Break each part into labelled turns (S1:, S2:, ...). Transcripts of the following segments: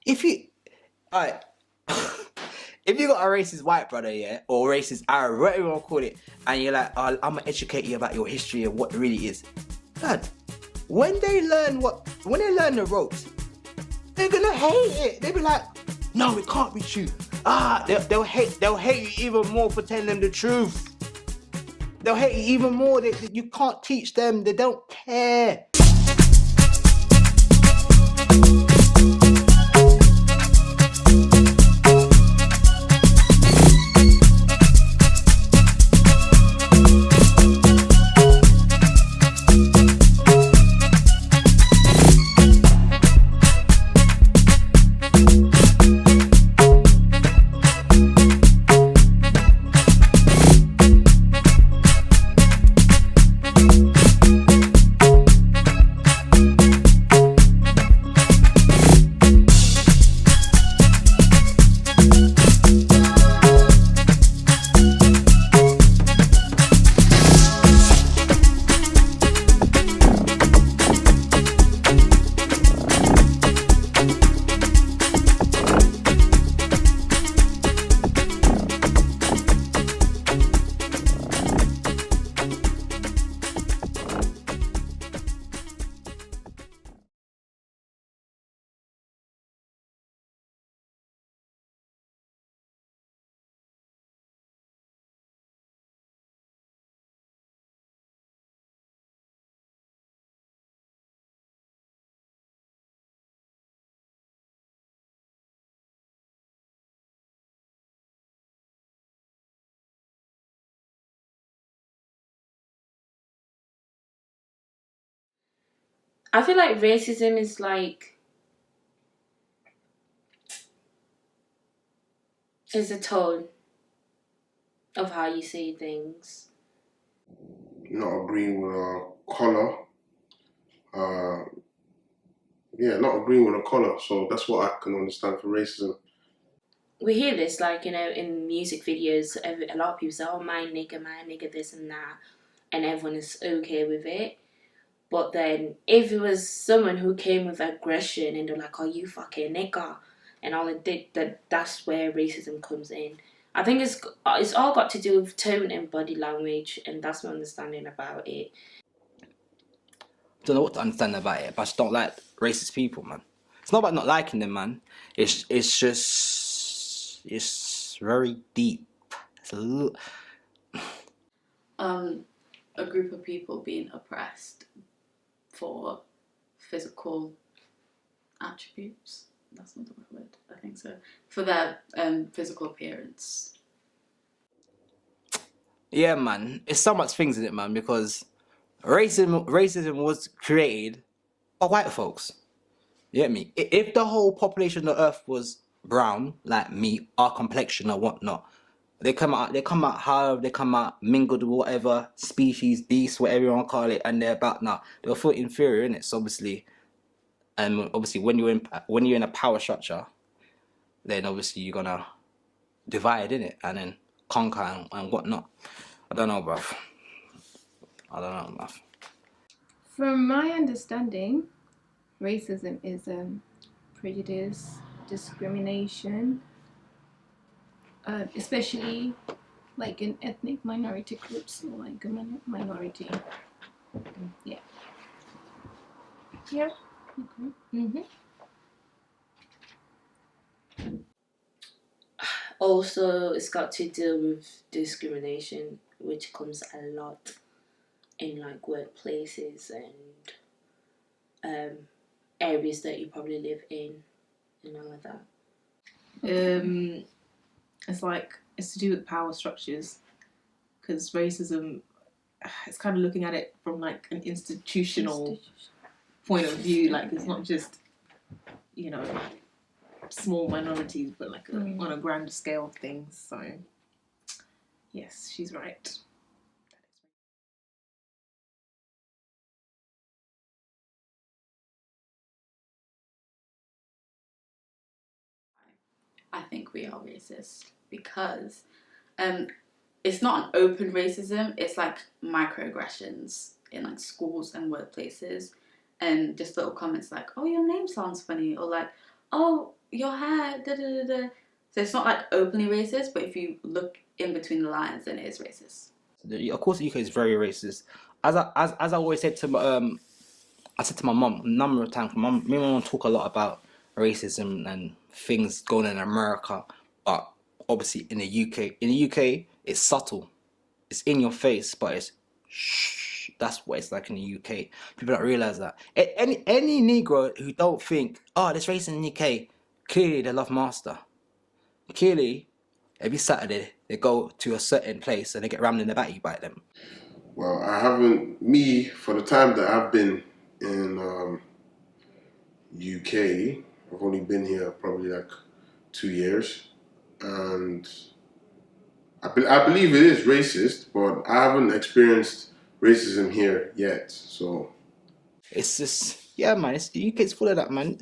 S1: If you, alright, if you got a racist white brother, yeah, or racist Arab, whatever you want to call it, and you're like, oh, I'm gonna educate you about your history of what it really is, lad. When they learn the ropes, they're gonna hate it. They'll be like, no, it can't be true. They'll hate you even more for telling them the truth. They'll hate you even more. You can't teach them. They don't care.
S2: I feel like racism is like, is a tone of how you say things.
S3: Not agreeing with a collar. Not agreeing with a collar. So that's what I can understand for racism.
S2: We hear this, like, in music videos. A lot of people say, oh, my nigga, this and that. And everyone is okay with it. But then if it was someone who came with aggression and they're like, oh, you fucking nigga, and all it did, that's where racism comes in. I think it's all got to do with tone and body language, and that's my understanding about it.
S1: I don't know what to understand about it, but I just don't like racist people, man. It's not about not liking them, man. It's very deep. It's a little...
S4: A group of people being oppressed for physical attributes. That's not the right word. I think so. For their physical appearance.
S1: Yeah, man. It's so much things in it, man, because racism was created by white folks. You get me? If the whole population of the earth was brown, like me, our complexion or whatnot, they come out mingled with whatever species, beast, whatever you want to call it, and they're about now. They'll feel inferior in it. So obviously, when you're in a power structure, then obviously you're gonna divide in it and then conquer and whatnot. I don't know, bruv.
S5: From my understanding, racism is prejudice, discrimination, especially like in ethnic minority groups or like a minority. Yeah. Yeah. Okay. Mm-hmm.
S2: Also, it's got to do with discrimination, which comes a lot in like workplaces and areas that you probably live in and all of that.
S6: It's to do with power structures, because racism, it's kind of looking at it from like an institutional point of view. Like, it's not just small minorities, but like on a grander scale of things. So yes, she's right.
S4: I think we are racist because it's not an open racism. It's like microaggressions in like schools and workplaces, and just little comments like, "Oh, your name sounds funny," or like, "Oh, your hair, da da da da. So it's not like openly racist, but if you look in between the lines, then it is racist.
S1: Of course, the UK is very racist. As I always said to I said to my mum a number of times. Me and my mum talk a lot about racism and things going on in America, but obviously in the UK, it's subtle. It's in your face, but it's shh. That's what it's like in the UK. People don't realize that. Any Negro who don't think, oh, there's racism in the UK, clearly they love Master. Clearly, every Saturday they go to a certain place and they get rammed in the batty by them.
S3: Well, I haven't, for the time that I've been in UK, I've only been here probably like 2 years, and I believe it is racist, but I haven't experienced racism here yet, so.
S1: It's just, yeah, man, the UK's full of that, man.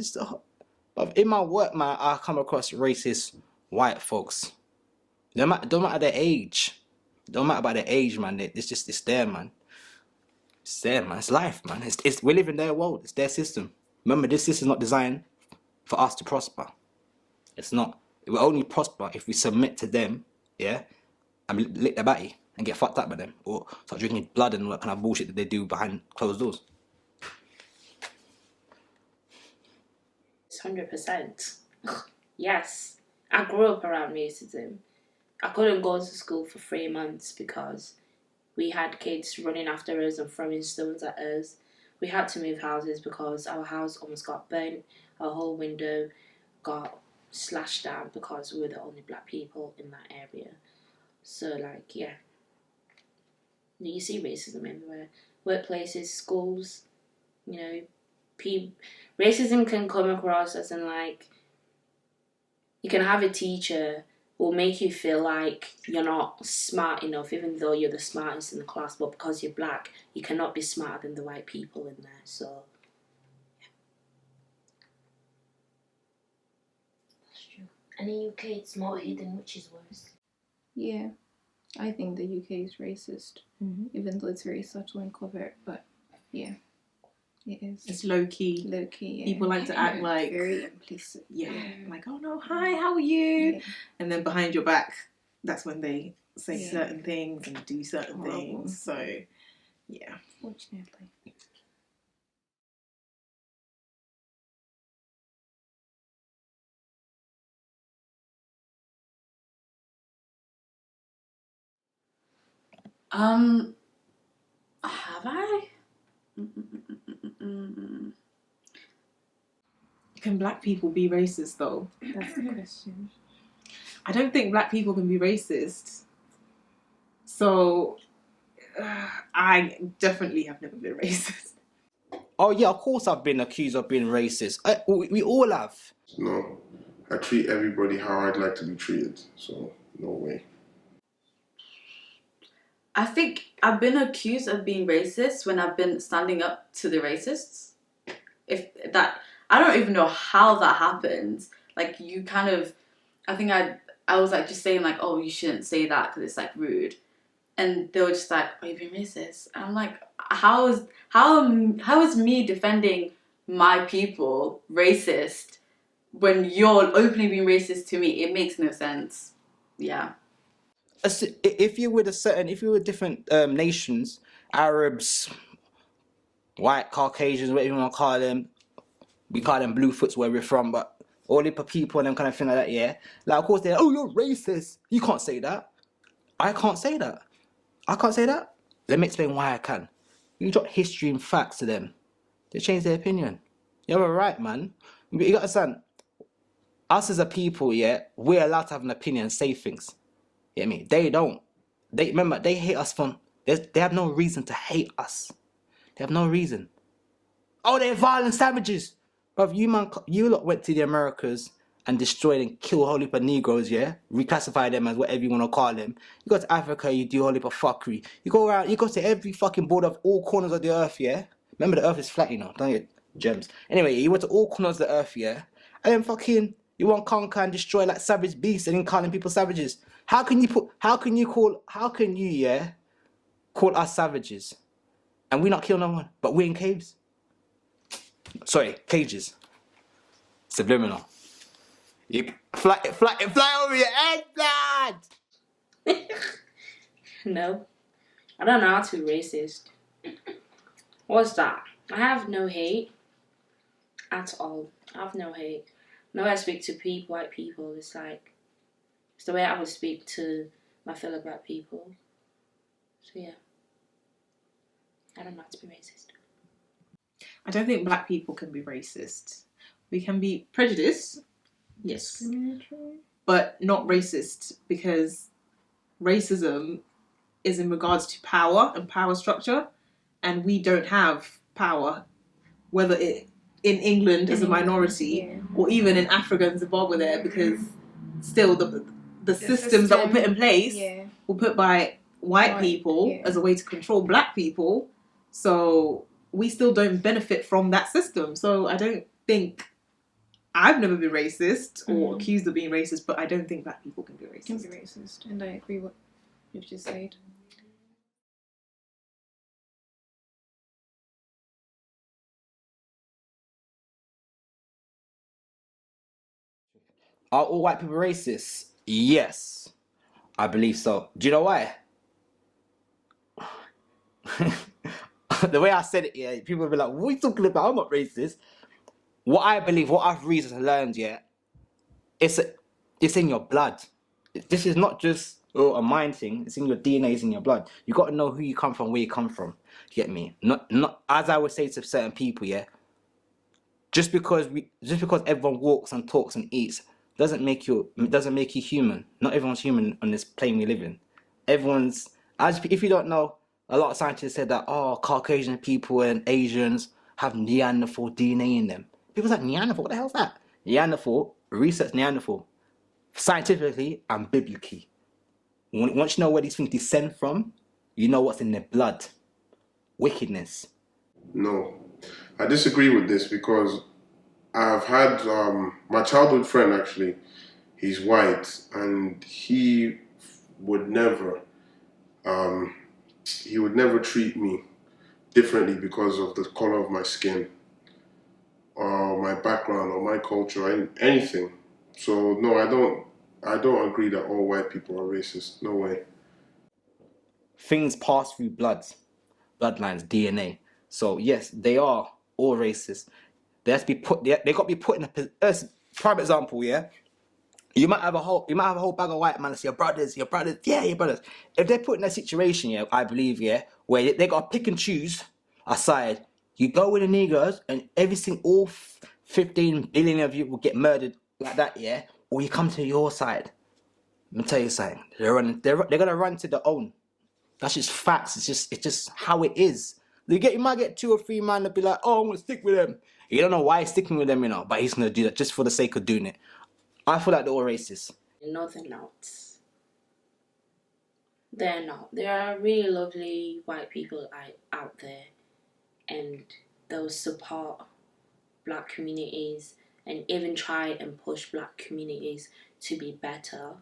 S1: But in my work, man, I come across racist white folks. Don't matter their age. Don't matter about their age, man. It's there, man. It's there, man. It's life, man. We live in their world. It's their system. Remember, this system is not designed for us to prosper. It's not. It will only prosper if we submit to them, yeah, and lick their batty and get fucked up by them, or start drinking blood and what kind of bullshit that they do behind closed doors.
S2: 100%. Yes. I grew up around racism. I couldn't go to school for 3 months because we had kids running after us and throwing stones at us. We had to move houses because our house almost got burnt. Our whole window got slashed down because we were the only black people in that area. So, like, yeah. You see racism everywhere. Workplaces, schools, you know, racism can come across as in, like, you can have a teacher who will make you feel like you're not smart enough, even though you're the smartest in the class, but because you're black, you cannot be smarter than the white people in there. So, yeah.
S7: That's true. And in the UK, it's more hidden, which is worse.
S5: Yeah, I think the UK is racist, even though it's very subtle and covert. But yeah, it is.
S6: It's low key.
S5: Low key. Yeah.
S6: People like to act like
S5: very implicit.
S6: Yeah, like, oh no, hi, how are you?
S5: Yeah.
S6: And then behind your back, that's when they say
S5: Yeah.
S6: certain things and do certain
S5: Horrible.
S6: things. So, yeah.
S5: Fortunately.
S4: Have I?
S6: Can black people be racist though?
S5: That's the question.
S6: I don't think black people can be racist. So, I definitely have never been racist.
S1: Oh yeah, of course I've been accused of being racist. We all have.
S3: No, I treat everybody how I'd like to be treated, so no way.
S4: I think I've been accused of being racist when I've been standing up to the racists. I don't even know how that happens. Like, you kind of, I think I was like just saying like, oh, you shouldn't say that because it's like rude. And they were just like, oh, you're being racist. And I'm like, how is me defending my people racist when you're openly being racist to me? It makes no sense. Yeah.
S1: If you were different nations, Arabs, white, Caucasians, whatever you want to call them, we call them Bluefoots where we're from, but all the people and them kind of thing like that, yeah. Like, of course they're, oh, you're racist. You can't say that. I can't say that. Let me explain why I can. You drop history and facts to them, they change their opinion. You're all right, man. You got to understand, us as a people, yeah, we're allowed to have an opinion and say things. You know what I mean? They don't. Remember, they hate us they have no reason to hate us. They have no reason. Oh, they're violent savages. Bruv, you lot went to the Americas and destroyed and killed a whole heap of Negroes, yeah? Reclassify them as whatever you want to call them. You go to Africa, you do a whole heap of fuckery. You go around, you go to every fucking border of all corners of the earth, yeah? Remember, the earth is flat, you know, don't get gems. Anyway, you went to all corners of the earth, yeah? And then fucking, you want to conquer and destroy like savage beasts and then calling people savages. How can you call us savages? And we not kill no one, but we're in caves. Sorry, cages. Subliminal. You fly over your head, blood.
S2: No, I don't know how to be racist. What's that? I have no hate at all. I have no hate. No, I speak to white people. It's like it's the way I would speak to my fellow black people. So yeah, I don't know how to be racist.
S6: I don't think black people can be racist. We can be prejudiced, yes, but not racist, because racism is in regards to power and power structure, and we don't have power, whether it in England as a minority or even in Africa and Zimbabwe there, because still the systems that were put in place were put by white people as a way to control black people. So we still don't benefit from that system. So I don't think, I've never been racist or accused of being racist, but I don't think black people can be racist.
S5: Can be racist, and I agree with what you've just said.
S1: Are all white people racist? Yes, I believe so. Do you know why? The way I said it, yeah, people will be like, what are you talking about? I'm not racist. What I believe, what I've recently learned, yeah, it's in your blood. This is not just a mind thing. It's in your DNA, it's in your blood. You got to know who you come from, where you come from. You get me? Not as I would say to certain people, yeah. Just because everyone walks and talks and eats doesn't make you human. Not everyone's human on this plane we live in. If you don't know, a lot of scientists said that Caucasian people and Asians have Neanderthal DNA in them. People's like, Neanderthal, what the hell's that? Neanderthal, research Neanderthal, scientifically and biblically. Once you know where these things descend from, you know what's in their blood. Wickedness.
S3: No, I disagree with this because I've had my childhood friend, actually, he's white, and he would never treat me differently because of the color of my skin or my background or my culture or anything. So no, I don't agree that all white people are racist. No way.
S1: Things pass through bloodlines, DNA. So yes, they are all racist. They have to be put. They got to be put in a prime example. Yeah, you might have a whole bag of white men and say your brothers. Yeah, your brothers. If they're put in a situation, yeah, I believe, yeah, where they got to pick and choose a side. You go with the niggers, and all 15 billion of you will get murdered like that, yeah. Or you come to your side. Let me tell you something. They're gonna run to their own. That's just facts. It's just how it is. You might get 2 or 3 men that be like, oh, I'm gonna stick with them. You don't know why he's sticking with them, you know, but he's gonna do that just for the sake of doing it. I feel like they're all racist.
S2: No, they're not. They're not. There are really lovely white people out there, and they'll support black communities and even try and push black communities to be better.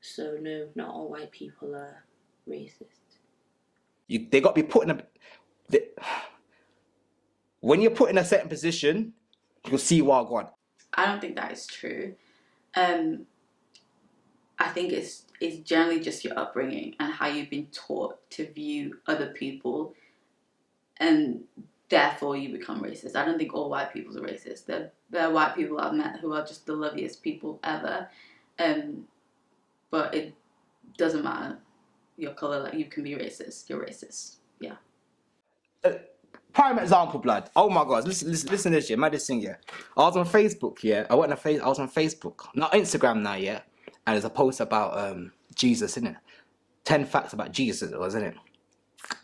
S2: So no, not all white people are racist.
S1: They got to be put in when you're put in a certain position, you'll see what I want.
S4: I don't think that is true. I think it's generally just your upbringing and how you've been taught to view other people, and therefore you become racist. I don't think all white people are racist. There are white people I've met who are just the loveliest people ever, but it doesn't matter your colour. Like, you can be racist. You're racist. Yeah.
S1: Prime example, blood. Oh my God, listen to this, yeah. Man, this thing, yeah. I was on Facebook, yeah. I was on Facebook, not Instagram now, yeah. And there's a post about Jesus, innit? 10 facts about Jesus, it was, innit?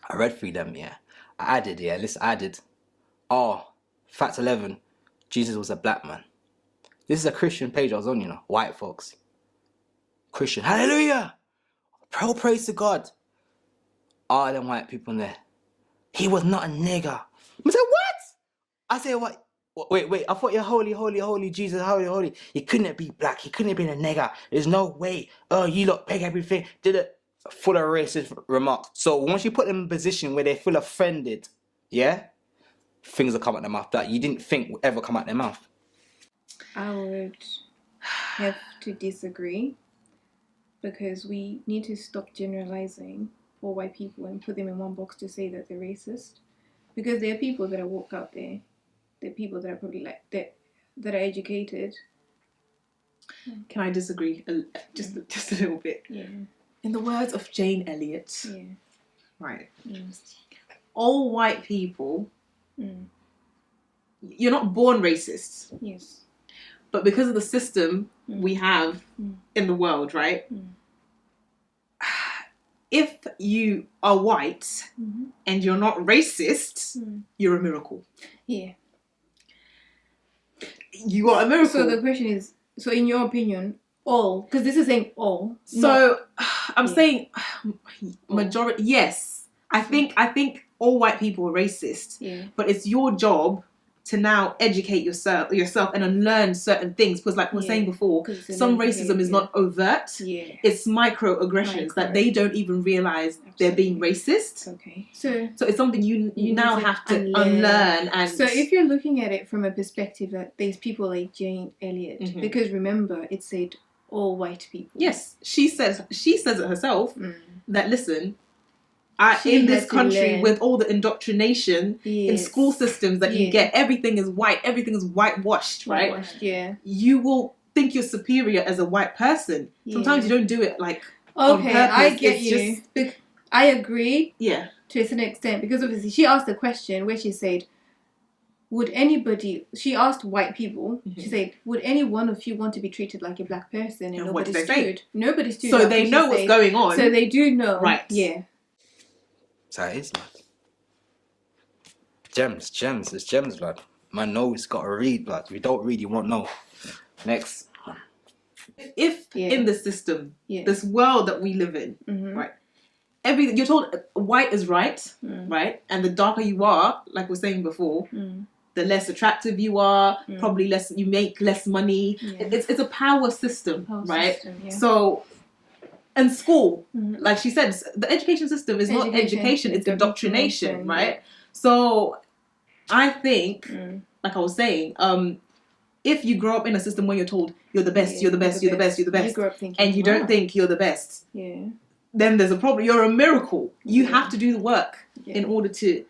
S1: I read through them, yeah. I added. Fact 11, Jesus was a black man. This is a Christian page I was on, you know, white folks. Christian, hallelujah! Praise to God. All them white people in there. He was not a nigger. I said, what? I said, what? Wait, I thought you're holy, Jesus, holy. He couldn't be black. He couldn't have been a nigger. There's no way. Oh, you lot peg everything. Did it. Full of racist remarks. So once you put them in a position where they feel offended, yeah, things will come out their mouth that you didn't think would ever come out their mouth.
S5: I would have to disagree because we need to stop generalizing all white people and put them in one box to say that they're racist. Because there are people that are walk out there, there are people that are probably like that are educated.
S6: Can I disagree just a little bit?
S5: Yeah.
S6: In the words of Jane Elliott,
S5: Yeah.
S6: right?
S5: Mm.
S6: All white people,
S5: Mm.
S6: you're not born racist,
S5: Yes.
S6: but because of the system
S5: Mm.
S6: we have
S5: Mm.
S6: in the world, right?
S5: Mm.
S6: If you are white
S5: Mm-hmm.
S6: and you're not racist, you're a miracle.
S5: Yeah.
S6: You are a miracle.
S5: So the question is, so in your opinion, all, because this is saying all.
S6: So I'm
S5: Yeah.
S6: saying majority. Yes, I think all white people are racist.
S5: Yeah.
S6: But it's your job to now educate yourself and unlearn certain things, because like we were saying before, some racism is not overt.
S5: Yeah.
S6: It's microaggressions that they don't even realize they're being racist.
S5: Okay. So
S6: it's something you now have to unlearn. And
S5: so if you're looking at it from a perspective that there's people like Jane Elliott,
S6: Mhm.
S5: because remember it said all white people.
S6: Yes, she says it herself that listen,
S5: She
S6: in this
S5: had to
S6: country
S5: learn.
S6: with all the indoctrination in
S5: Yes.
S6: school systems that you
S5: Yeah.
S6: get, everything is white, everything is whitewashed, right?
S5: Whitewashed, yeah.
S6: You will think you're superior as a white person. Sometimes you don't do it like on
S5: Okay,
S6: purpose.
S5: I get
S6: It's
S5: you.
S6: just,
S5: I agree
S6: yeah.
S5: to a certain extent, because obviously she asked a question where she said, she asked white people, she said, would any one of you want to be treated like a black person? And
S6: what did
S5: nobody
S6: they say?
S5: stood. Nobody stood.
S6: So
S5: up,
S6: they
S5: and
S6: know
S5: she
S6: what's
S5: said-
S6: going on.
S5: So they do know.
S6: Right.
S5: Yeah.
S1: So it is, man. Gems. It's gems, blood. Man, no, it's got to read, blood. We don't read, you won't know. Next.
S6: If in the system, this world that we live in,
S5: Mm-hmm.
S6: right? You're told white is right, right? And the darker you are, like we were saying before, the less attractive you are, probably you make less money.
S5: Yeah.
S6: It's a power system, right?
S5: System, yeah.
S6: So, and school, like she said, the education system is not education, it's indoctrination, right?
S5: Yeah.
S6: So, I think, like I was saying, if you grow up in a system where you're told you're the best, you're the best, you're the best, you're the best,
S5: you grow up thinking,
S6: and you don't think you're the best, then there's a problem. You're a miracle. You have to do the work in order to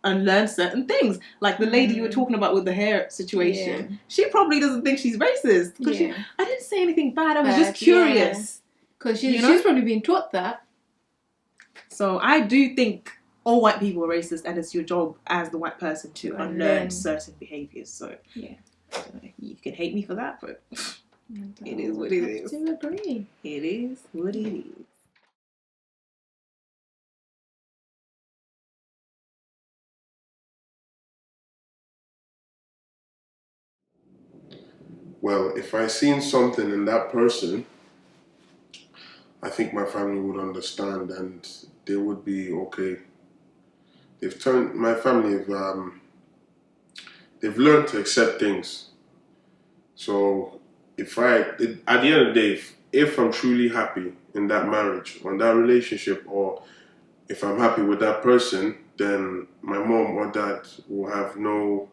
S6: unlearn certain things. Like the lady you were talking about with the hair situation, she probably doesn't think she's racist because I didn't say anything bad. I was just curious
S5: because she's probably been taught that.
S6: So I do think all white people are racist, and it's your job as the white person to unlearn certain behaviors. So you can hate me for that, but it is what it is.
S5: I have to agree.
S6: It is what it is.
S3: Well, if I seen something in that person, I think my family would understand and they would be okay. My family they've learned to accept things. So at the end of the day, if I'm truly happy in that marriage or in that relationship, or if I'm happy with that person, then my mom or dad will have no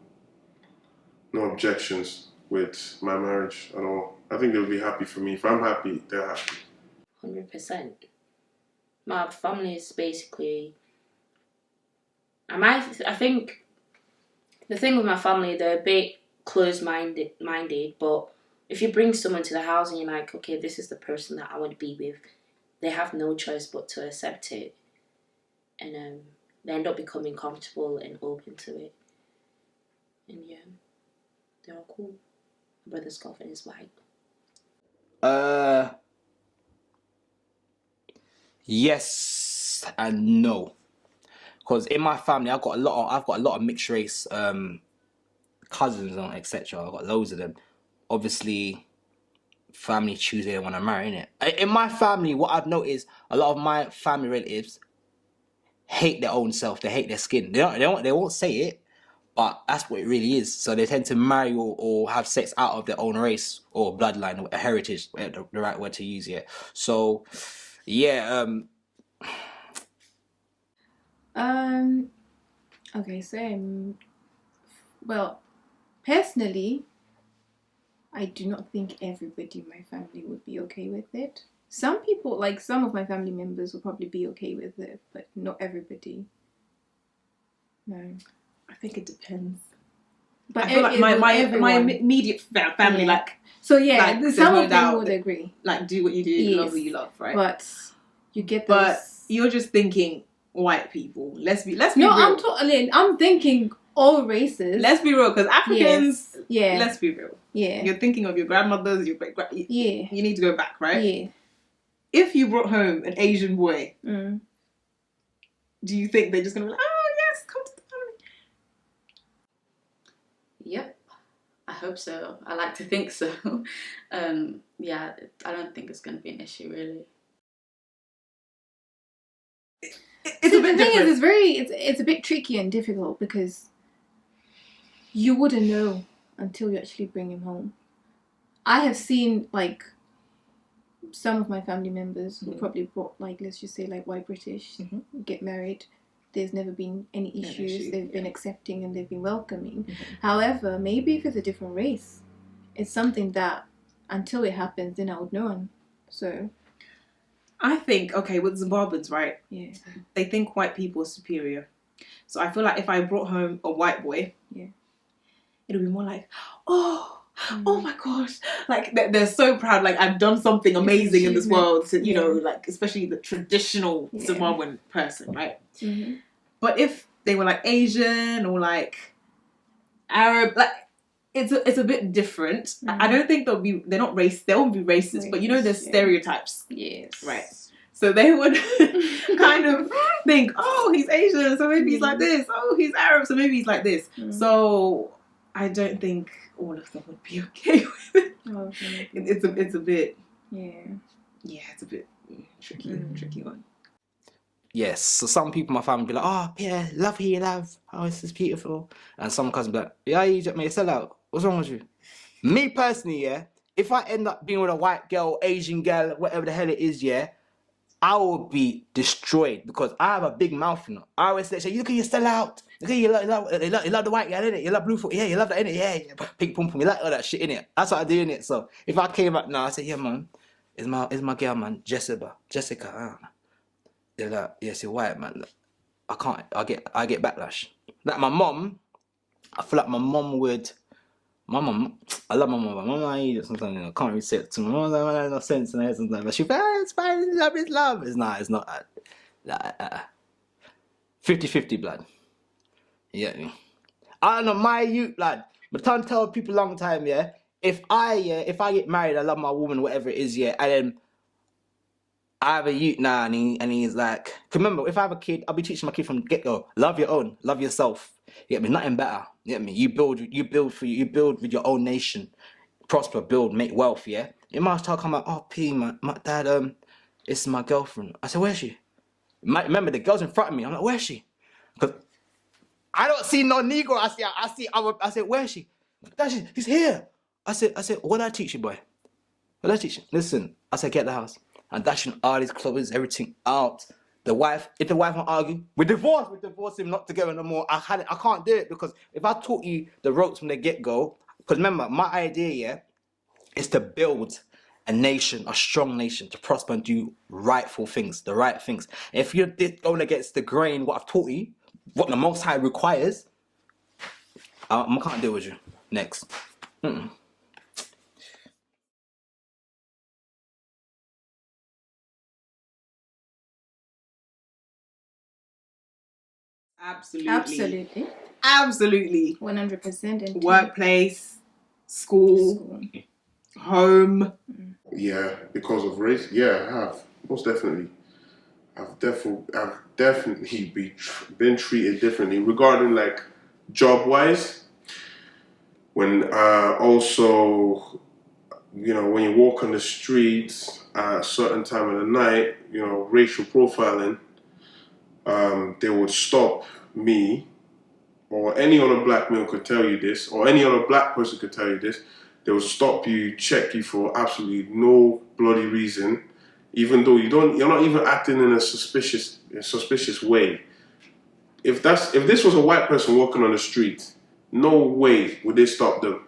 S3: objections with my marriage at all. I think they'll be happy for me. If I'm happy, they're happy.
S2: 100%. My family is basically... I think the thing with my family, they're a bit closed-minded, but if you bring someone to the house and you're like, okay, this is the person that I want to be with, they have no choice but to accept it. And they end up becoming comfortable and open to it. And yeah, they're all cool. My brother Scoffin is white.
S1: Yes and no. Because in my family, I've got a lot of mixed race cousins and etc. I've got loads of them. Obviously, family choose who they want to marry, innit? In my family, what I've noticed, a lot of my family relatives hate their own self. They hate their skin. They won't say it, but that's what it really is. So they tend to marry or have sex out of their own race or bloodline or heritage, the right word to use here. So, yeah.
S5: Okay, so well, personally, I do not think everybody in my family would be okay with it. Some people, like some of my family members, will probably be okay with it, but not everybody. No.
S6: I think it depends.
S5: But
S6: I feel like my immediate family,
S5: Yeah.
S6: like,
S5: so yeah,
S6: like, there's
S5: some
S6: no
S5: of them
S6: doubt
S5: would
S6: that-
S5: agree.
S6: like, do what you do,
S5: Yes.
S6: love who you love, right?
S5: But you get those.
S6: But you're just thinking white people. Let's be
S5: no,
S6: real.
S5: I'm thinking all races.
S6: Let's be real, because Africans.
S5: Yeah.
S6: Let's be real.
S5: Yeah.
S6: You're thinking of your grandmothers, your great grand.
S5: Yeah.
S6: You need to go back, right?
S5: Yeah.
S6: If you brought home an Asian boy,
S5: Mm.
S6: do you think they're just gonna be like, oh yes, come to the family?
S4: Yep, I hope so. I like to think so. Yeah, I don't think it's going to be an issue really.
S6: It's a bit
S5: the thing
S6: different.
S5: it's a bit tricky and difficult because you wouldn't know until you actually bring him home. I have seen like some of my family members who probably brought, like, let's just say like white British, get married. There's never been any issues. They've been accepting and they've been welcoming. However, maybe if it's a different race, it's something that until it happens, then I would know. So
S6: I think, okay, with Zimbabweans, right?
S5: yeah,
S6: They think white people are superior. So I feel like if I brought home a white boy, it'll be more like, oh my gosh, like they're so proud, like I've done something amazing in this world to, you know, like especially the traditional Zimbabwean person, right? But if they were like Asian or like Arab, like it's a bit different. I don't think they won't be racist, but you know there's stereotypes.
S5: Yes.
S6: Right. So they would kind of think, oh, he's Asian, so maybe he's like this. Oh, he's Arab, so maybe he's like this. So I don't think all of them would be okay with it. It's a bit it's a bit tricky one.
S1: Yes, so some people in my family be like, oh yeah, love who you love. Oh, this is beautiful. And some cousins be like, yeah, you just made a sellout. What's wrong with you? Me personally, yeah, if I end up being with a white girl, Asian girl, whatever the hell it is, yeah, I will be destroyed because I have a big mouth, you know. I always say, you look at your sellout. Look at you love the white girl, innit? You love blue foot, yeah, you love that, innit? Yeah, pink pum pum, you like all that shit, innit? That's what I do, innit? So if I came up now, I say, yeah, man, it's my girl, man, Jessica. I don't know. They're like, yes, you're white, man. I can't. I get backlash. Like my mom, I feel like my mom would. My mom, I love my mom, but my mom I eat it sometimes. You know, I can't really say it to my mom. Like, there's no sense in it sometimes. But she, it's fine. Love is love. It's not. Like 50-50 blood. Yeah. I don't know my youth, lad. But I'm tell people long time, yeah. If I get married, I love my woman, whatever it is, yeah, and then I have a youth now, and he's like, remember, if I have a kid, I'll be teaching my kid from get go. Love your own, love yourself. You get me? Nothing better. You get me? You build with your own nation, prosper, build, make wealth. Yeah. You might start coming out, oh, P, my dad, it's my girlfriend. I said, where's she? Remember, the girl's in front of me. I'm like, where's she? Because I don't see no Negro. I said, where's she? Dad, he's here. I said, what did I teach you, boy? What did I teach you? Listen, I said, get the house. And dashing all his clothes, everything out. If the wife won't argue, we divorce him, not together no more. I can't do it because if I taught you the ropes from the get-go, because remember, my idea, yeah, is to build a nation, a strong nation, to prosper and do rightful things, the right things. If you're going against the grain, what I've taught you, what the Most High requires, I can't deal with you. Next.
S6: Absolutely.
S5: 100%.
S6: Workplace, school, home.
S3: Yeah, because of race. Yeah, I have, most definitely. I've definitely been treated differently regarding like job wise. When also, you know, when you walk on the streets at a certain time of the night, you know, racial profiling, they would stop me, or any other black male could tell you this, or any other black person could tell you this. They will stop you, check you for absolutely no bloody reason, even though you're not even acting in a suspicious way. If this was a white person walking on the street, no way would they stop them.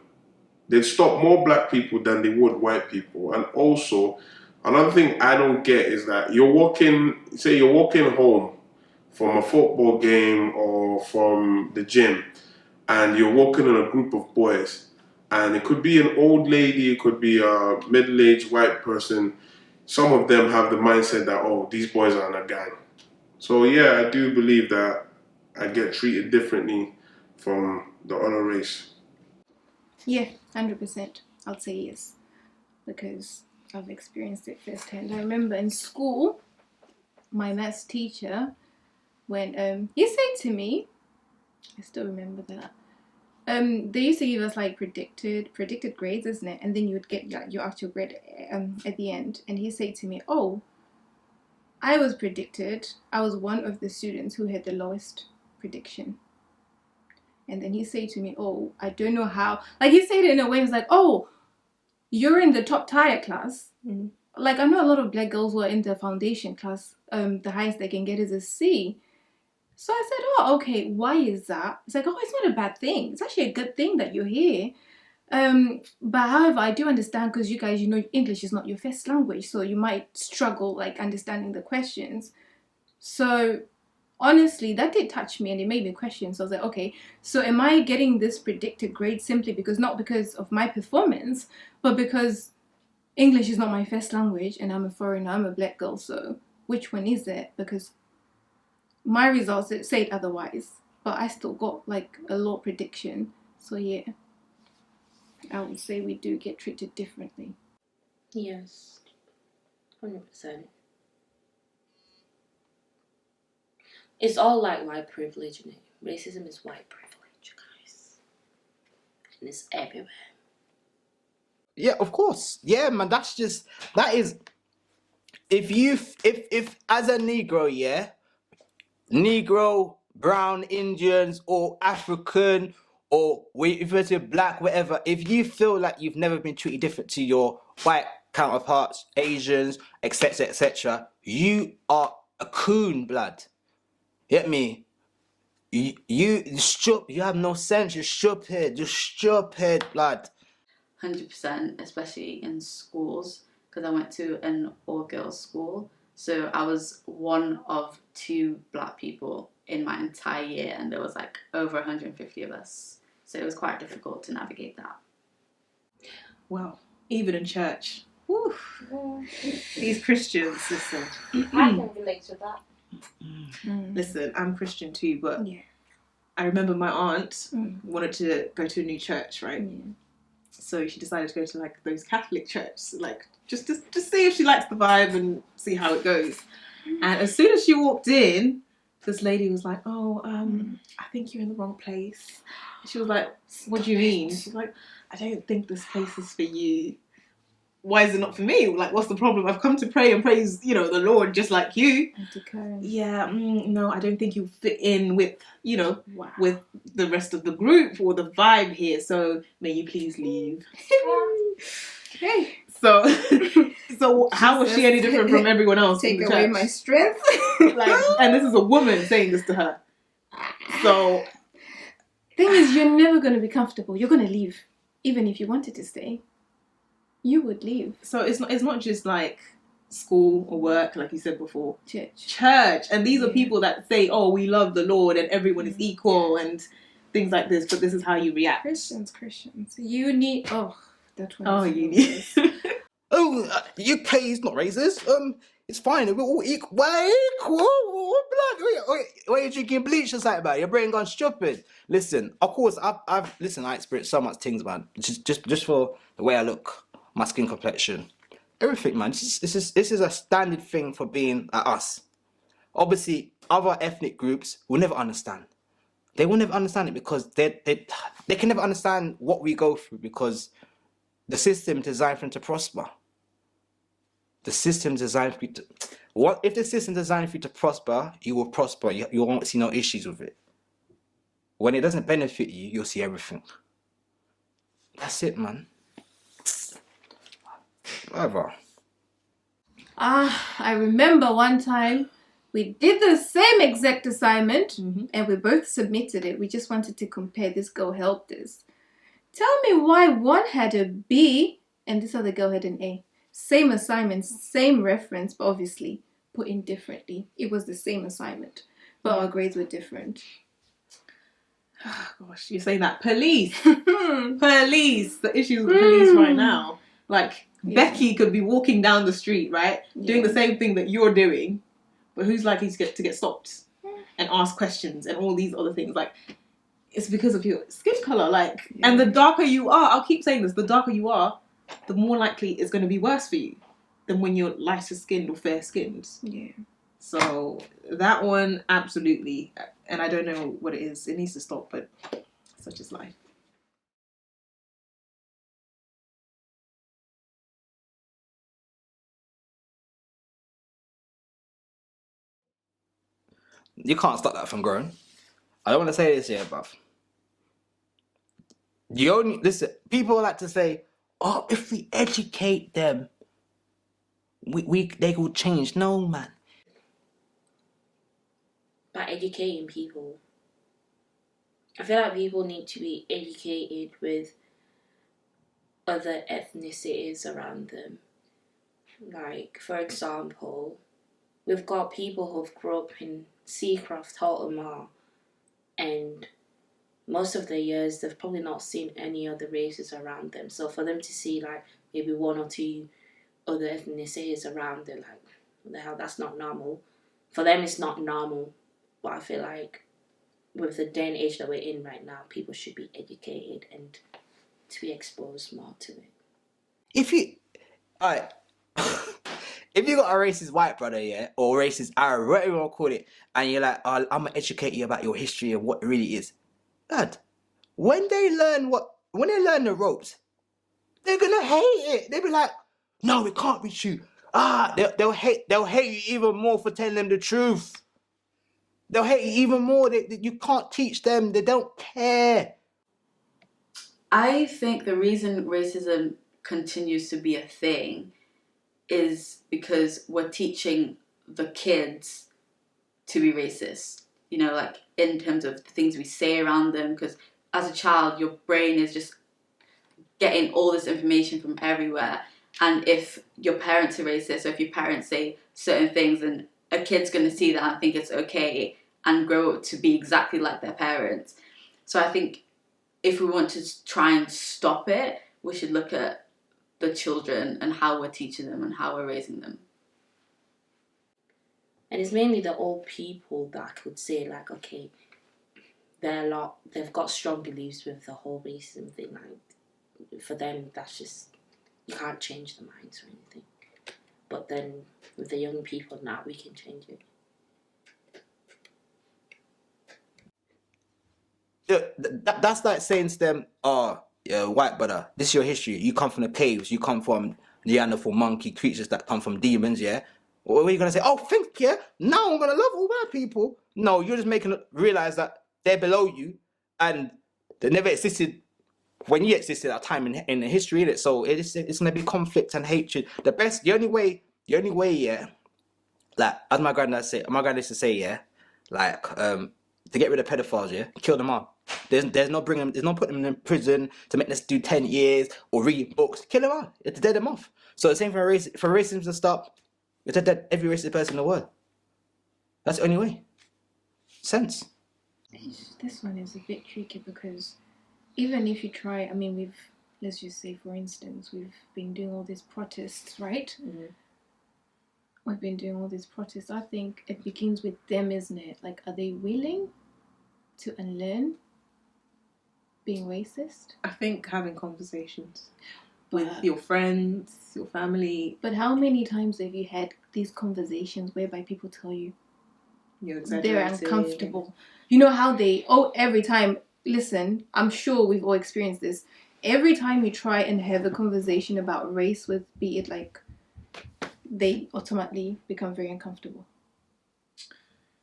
S3: they'd stop more black people than they would white people. And also, another thing I don't get is that you're walking home from a football game or from the gym, and you're walking in a group of boys, and it could be an old lady, it could be a middle-aged white person. Some of them have the mindset that, oh, these boys are in a gang. So yeah, I do believe that I get treated differently from the other race.
S5: Yeah, 100%. I'd say yes, because I've experienced it firsthand. I remember in school, my maths teacher, when he said to me, I still remember that. They used to give us like predicted grades, isn't it? And then you would get your actual grade at the end. And he said to me, "Oh, I was one of the students who had the lowest prediction." And then he said to me, "Oh, I don't know how." Like he said it in a way, he was like, "Oh, you're in the top tier class."
S6: Mm.
S5: Like I know a lot of black girls who are in the foundation class. The highest they can get is a C. So I said, "Oh, okay, why is that?" It's like, "Oh, it's not a bad thing. It's actually a good thing that you're here." But however, I do understand because you guys, English is not your first language, so you might struggle like understanding the questions. So honestly, that did touch me and it made me question. So I was like, okay, so am I getting this predicted grade simply not because of my performance, but because English is not my first language and I'm a foreigner, I'm a black girl, so which one is it? Because my results said otherwise, but I still got like a low prediction. So yeah, I would say we do get treated differently.
S2: Yes, 100%. It's all like white privilege, and racism is white privilege, guys, and it's everywhere.
S1: Yeah, of course. Yeah, man. That is. If as a Negro, yeah, Negro, brown, Indians, or African, or if you're black, whatever, if you feel like you've never been treated different to your white counterparts, Asians, etc., etc., you are a coon, blood. Get me? You have no sense. You're stupid, blood.
S4: 100%, especially in schools, because I went to an all-girls school. So I was one of 2 black people in my entire year, and there was like over 150 of us. So it was quite difficult to navigate that.
S6: Well, even in church. Whew. These Christians, listen.
S7: I can relate to that.
S6: Listen, I'm Christian too, but
S5: Yeah.
S6: I remember my aunt wanted to go to a new church, right?
S5: Yeah.
S6: So she decided to go to like those Catholic churches, like just see if she likes the vibe and see how it goes. And as soon as she walked in, this lady was like, "Oh, I think you're in the wrong place." She was like, "What do you mean?" She's like, "I don't think this place is for you. Why is it not for me? Like, what's the problem? I've come to pray and praise, the Lord, just like you." Yeah, no, I don't think you fit in with, with the rest of the group or the vibe here. So may you please leave.
S5: Okay.
S6: So how was she any different from everyone else?
S5: Take
S6: in the
S5: away
S6: church?
S5: my strength.
S6: And this is a woman saying this to her. So
S5: thing is, you're never going to be comfortable. You're going to leave, even if you wanted to stay. You would leave.
S6: So it's not just like school or work, like you said before.
S5: Church.
S6: And these are people that say, "Oh, we love the Lord and everyone is equal," and things like this. But this is how you react.
S5: Christians. You need. Oh, that one.
S6: Oh, you need.
S1: UK is not racist. It's fine. We're all equal. Why equal? Blood. Why are you drinking bleach or something, man? Your brain gone stupid. Listen, of course, I experienced so much things, man. Just for the way I look, my skin complexion, everything, man. This is a standard thing for being us. Obviously, other ethnic groups will never understand. They will never understand it because they can never understand what we go through because the system is designed for them to prosper. The system designed for you to... What if the system designed for you to prosper, you will prosper. You won't see no issues with it. When it doesn't benefit you, you'll see everything. That's it, man. Whatever.
S5: I remember one time we did the same exact assignment and we both submitted it. We just wanted to compare. This girl helped us. Tell me why one had a B and this other girl had an A. Same assignment, same reference, but obviously put in differently. It was the same assignment, but our grades were different.
S6: Gosh, you're saying that. Police. Police. The issues with police right now. Like, Becky could be walking down the street, right? Doing the same thing that you're doing, but who's likely to get stopped and ask questions and all these other things? Like, it's because of your skin color. Like, and the darker you are, I'll keep saying this, the darker you are, the more likely it's going to be worse for you than when you're lighter skinned or fair skinned.
S5: Yeah.
S6: So that one, absolutely. And I don't know what it is. It needs to stop, but such is life.
S1: You can't stop that from growing. I don't want to say this here, but listen. People like to say, "Oh, if we educate them, they will change." No, man.
S2: By educating people, I feel like people need to be educated with other ethnicities around them. Like, for example, we've got people who've grown up in Seacroft, Halton, and most of their years they've probably not seen any other races around them. So for them to see like maybe one or two other ethnicities around, they're like, what the hell, that's not normal. For them it's not normal. But I feel like with the day and age that we're in right now, people should be educated and to be exposed more to it.
S1: If you got a racist white brother, yeah, or racist Arab, whatever you want to call it, and you're like, oh, I'm gonna educate you about your history and what it really is, Dad, when they learn the ropes, they're gonna hate it. They'll be like, no, it can't be true. They'll hate you even more for telling them the truth. They'll hate you even more. You can't teach them. They don't care.
S4: I think the reason racism continues to be a thing is because we're teaching the kids to be racist. You know, like in terms of the things we say around them, because as a child, your brain is just getting all this information from everywhere. And if your parents are racist, or if your parents say certain things, then a kid's going to see that and think it's okay and grow up to be exactly like their parents. So I think if we want to try and stop it, we should look at the children and how we're teaching them and how we're raising them.
S2: And it's mainly the old people that could say like, okay, they've got strong beliefs with the whole racism thing. Like, for them, that's just, you can't change the minds or anything. But then with the young people now, we can change it.
S1: That's like saying to them, white brother, this is your history. You come from the caves. You come from Neanderthal monkey creatures that come from demons, yeah? What are you going to say? Oh, think, yeah? Now I'm going to love all white people. No, you're just making them realize that they're below you and they never existed when you existed at a time in the history, innit? So it's going to be conflict and hatred. The only way, yeah, like, as my granddad used to say, yeah, like, to get rid of pedophiles, yeah, kill them all. There's no putting them in prison to make them do 10 years or read books. Kill them all. It's dead them off. So the same for racism to stop. It's to dead every racist person in the world. That's the only way. Sense.
S5: This one is a bit tricky because even if you try, I mean, let's just say, for instance, we've been doing all these protests, right?
S2: Mm-hmm.
S5: We've been doing all these protests. I think it begins with them, isn't it? Like, are they willing to unlearn being racist?
S6: I think having conversations with your friends, your family.
S5: But how many times have you had these conversations whereby people tell you they're uncomfortable? You know how every time, listen, I'm sure we've all experienced this. Every time you try and have a conversation about race with, be it like, they automatically become very uncomfortable.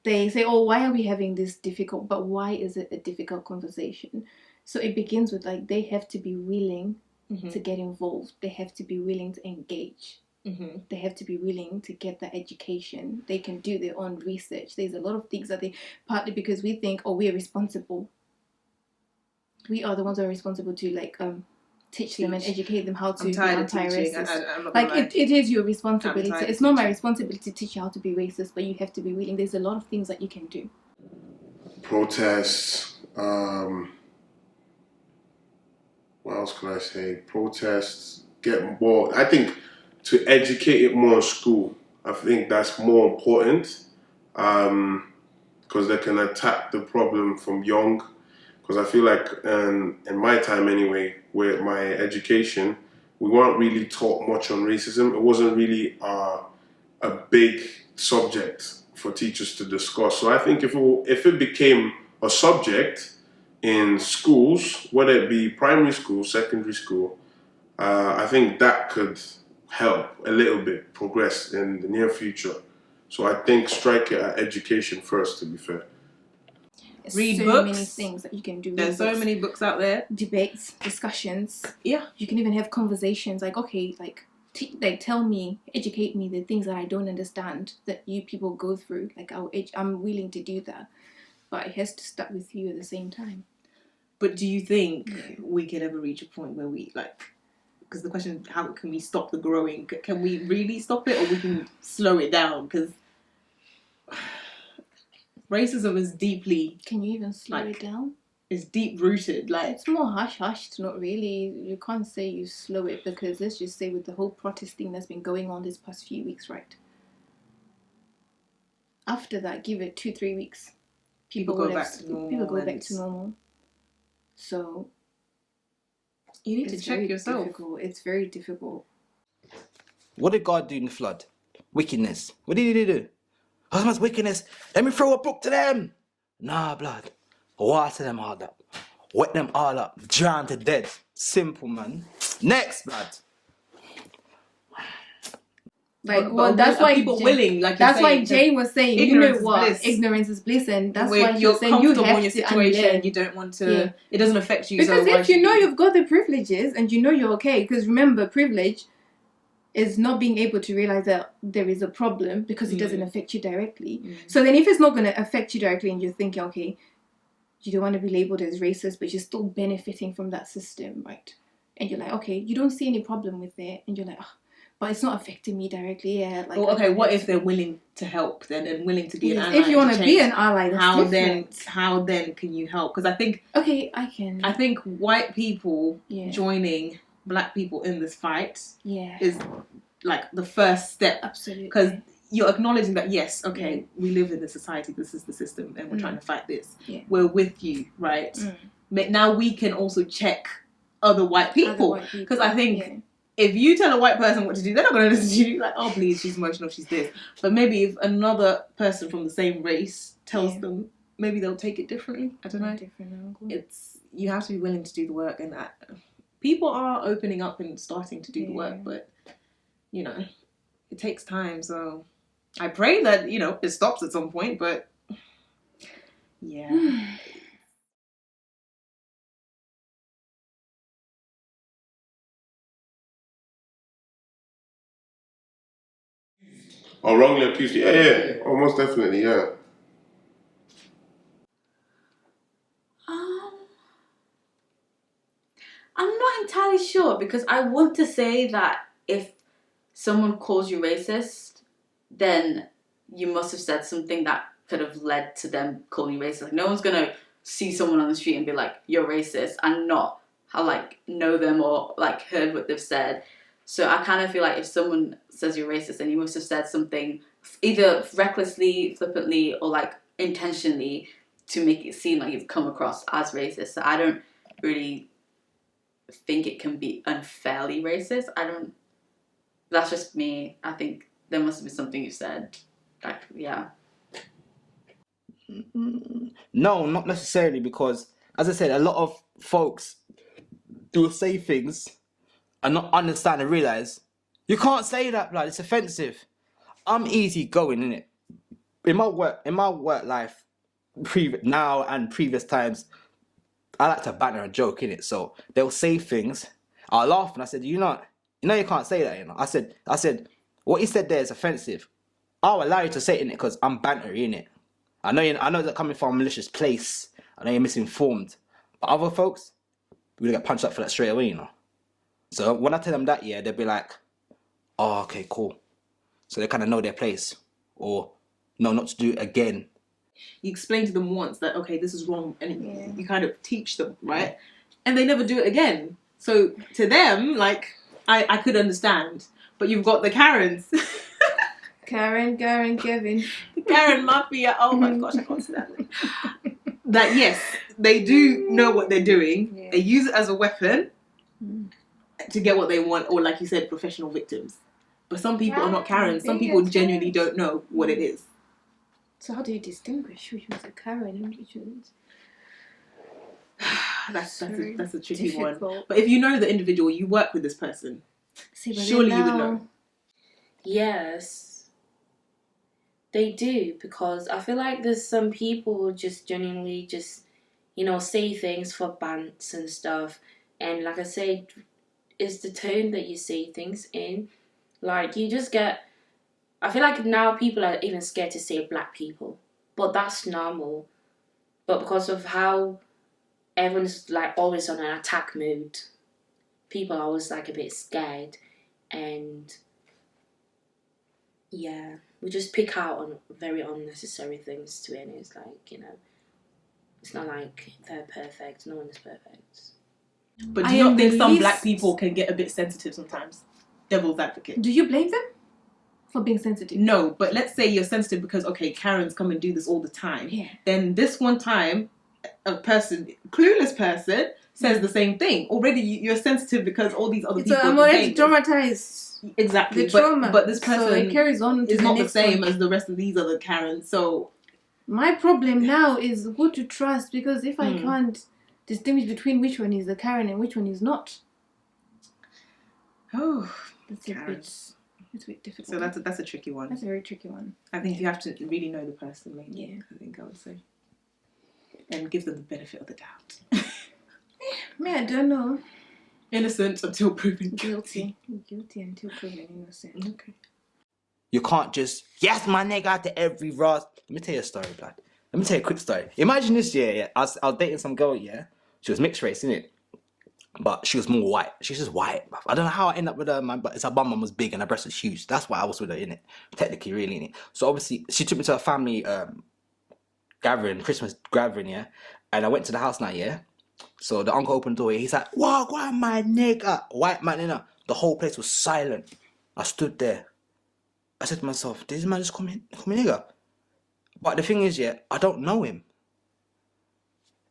S5: They say, oh, why are we having this difficult, but why is it a difficult conversation? So it begins with like, they have to be willing to get involved. They have to be willing to engage. They have to be willing to get that education. They can do their own research. There's a lot of things that partly because we think, oh, we're responsible. we are the ones who are responsible to teach them and educate them how to
S6: I'm
S5: be
S6: tired of teaching.
S5: anti-racist.
S6: I'm not gonna lie.
S5: It is your responsibility.
S6: tired of
S5: It's not my
S6: teaching.
S5: responsibility to teach you how to be racist, but you have to be willing. There's a lot of things that you can do.
S3: Protests. What else can I say? Protests. Get more. I think to educate it more in school. I think that's more important. Because they can attack the problem from young. Because I feel like in my time anyway, with my education, we weren't really taught much on racism. It wasn't really a big subject for teachers to discuss. So I think if it became a subject in schools, whether it be primary school, secondary school, I think that could help a little bit progress in the near future. So I think strike it at education first, to be fair.
S5: There's
S6: Read
S5: so
S6: books.
S5: many things that you can do.
S6: There's so many books out there.
S5: Debates, discussions.
S6: Yeah.
S5: You can even have conversations tell me, educate me the things that I don't understand that you people go through. I'm willing to do that, but it has to start with you at the same time.
S6: But do you think we can ever reach a point where we because the question, how can we stop the growing? Can we really stop it, or we can slow it down? Because racism is deeply...
S5: Can you even slow it down?
S6: It's deep rooted.
S5: It's more hush-hushed, not really. You can't say you slow it, because let's just say with the whole protest thing that's been going on this past few weeks, right? After that, give it 2-3 weeks. People go back to normal. So...
S6: You need to check yourself.
S5: It's very difficult.
S1: What did God do in the flood? Wickedness. What did he do? Oh, much wickedness. Let me throw a book to them. Nah, blood. Water them all up. Wet them all up. Drown to death. Simple, man. Next, blood.
S5: That's why
S6: people willing.
S5: That's why Jane was saying, you know what,
S6: bliss.
S5: Ignorance is bliss, and that's
S6: Where
S5: why
S6: you're
S5: saying you have
S6: in your situation.
S5: unlearn.
S6: You don't want to. It doesn't affect you.
S5: Because
S6: so
S5: if you know you've got the privileges and you know you're okay, because remember, privilege is not being able to realize that there is a problem because it doesn't affect you directly. So then if it's not going to affect you directly and you're thinking, okay, you don't want to be labelled as racist, but you're still benefiting from that system, right? And you're like, okay, you don't see any problem with it, and you're like, oh, but it's not affecting me directly. Yeah,
S6: what if they're willing to help then, and willing to be an ally?
S5: If you want to be an ally, that's different.
S6: How then can you help? Because I think
S5: I
S6: think white people joining black people in this fight is the first step.
S5: Absolutely.
S6: Because you're acknowledging that yes, okay, we live in this society, this is the system, and we're trying to fight this. Yeah. We're with you, right? But now we can also check other white people. Because I think if you tell a white person what to do, they're not going to listen to you. Like, oh, please, she's emotional, she's this. But maybe if another person from the same race tells them, maybe they'll take it differently. I don't know. You have to be willing to do the work, and people are opening up and starting to do the work, but it takes time. So I pray that it stops at some point. But yeah.
S3: Oh, wrongly accused? Yeah. Oh, most definitely, yeah.
S4: I'm not entirely sure, because I want to say that if someone calls you racist, then you must have said something that could have led to them calling you racist. Like, no one's gonna see someone on the street and be like, you're racist, and not know them or heard what they've said. So I kind of feel like if someone says you're racist, then you must have said something either recklessly, flippantly, or intentionally to make it seem like you've come across as racist. So I don't really think it can be unfairly racist. That's just me. I think there must have been something you said.
S1: No, not necessarily, because as I said, a lot of folks will say things and not understand and realize you can't say that, blood. It's offensive. I'm easy going, innit? In my work life, now and previous times, I like to banter and joke, innit? So they'll say things, I'll laugh, and I said, you know you can't say that, I said, what you said there is offensive. I'll allow you to say it, innit, because I'm bantery, innit? I know that coming from a malicious place. I know you're misinformed, But other folks, we get punched up for that straight away, you know. So when I tell them that, yeah, they'll be like, oh, okay, cool. So they kind of know their place, or no, not to do it again.
S6: You explain to them once that, okay, this is wrong, and
S5: Yeah.
S6: you kind of teach them, right? And they never do it again. So to them, like, I could understand. But you've got the Karens.
S5: Karen, Kevin.
S6: The Karen Mafia. Oh my gosh, I can't stand it. That, yes, they do know what they're doing.
S5: Yeah.
S6: They use it as a weapon to get what they want, or like you said, professional victims. But some people are not Karens. Some people genuinely don't know what it is.
S5: So how do you distinguish which one's a Karen and which one's...
S6: That's a tricky
S5: difficult.
S6: one. But if you know the individual, you work with this person,
S5: See, but
S6: surely
S5: then
S6: you would
S5: now-
S6: know.
S2: Yes, they do, because I feel like there's some people who just genuinely just, you know, say things for bants and stuff. And like I said, it's the tone that you say things in. Like, you just get... I feel like now people are even scared to say black people. But that's normal. But because of how everyone's like always on an attack mode, people are always like a bit scared. And yeah, we just pick out on very unnecessary things to it. And it's like, you know, it's not like they're perfect. No one is perfect.
S6: But do
S5: I
S6: you
S5: am
S6: not think
S5: the
S6: some
S5: least-
S6: black people can get a bit sensitive sometimes? Devil's advocate.
S5: Do you blame them for being sensitive?
S6: No, but let's say you're sensitive because, okay, Karens come and do this all the time.
S5: Yeah.
S6: Then this one time, a clueless person, says the same thing. Already you're sensitive because all these other
S5: So
S6: people
S5: I'm
S6: are
S5: already
S6: saying this.
S5: traumatized.
S6: Exactly.
S5: The trauma.
S6: But this
S5: So it
S6: person
S5: carries on to
S6: is
S5: the
S6: not the
S5: next
S6: same
S5: one.
S6: as the rest of these other Karens. So
S5: My problem now is who to trust, because if I can't distinguish between which one is a Karen and which one is not, it's
S6: Karens.
S5: a bit difficult.
S6: So that's a tricky one.
S5: That's a very tricky one.
S6: I think you have to really know the person, maybe.
S5: Yeah.
S6: I think I would say. And give them the benefit of the doubt.
S5: I don't know.
S6: Innocent until proven guilty.
S5: Guilty until proven innocent.
S6: Okay.
S1: You can't just, yes, my nigga, to every Ross. Let me tell you a story, blood. Let me tell you a quick story. Imagine this year, yeah, I was dating some girl, yeah. She was mixed race, innit? But she was more white. She's just white. Bruv. I don't know how I ended up with her, man, but it's her bum was big and her breast was huge. That's why I was with her, innit? Technically, really, innit? So obviously, she took me to a family gathering, Christmas gathering, yeah? And I went to the house now, yeah? So the uncle opened the door, he's like, wow, my nigga. White man, innit? The whole place was silent. I stood there. I said to myself, did this man just call me nigga? But the thing is, yeah, I don't know him.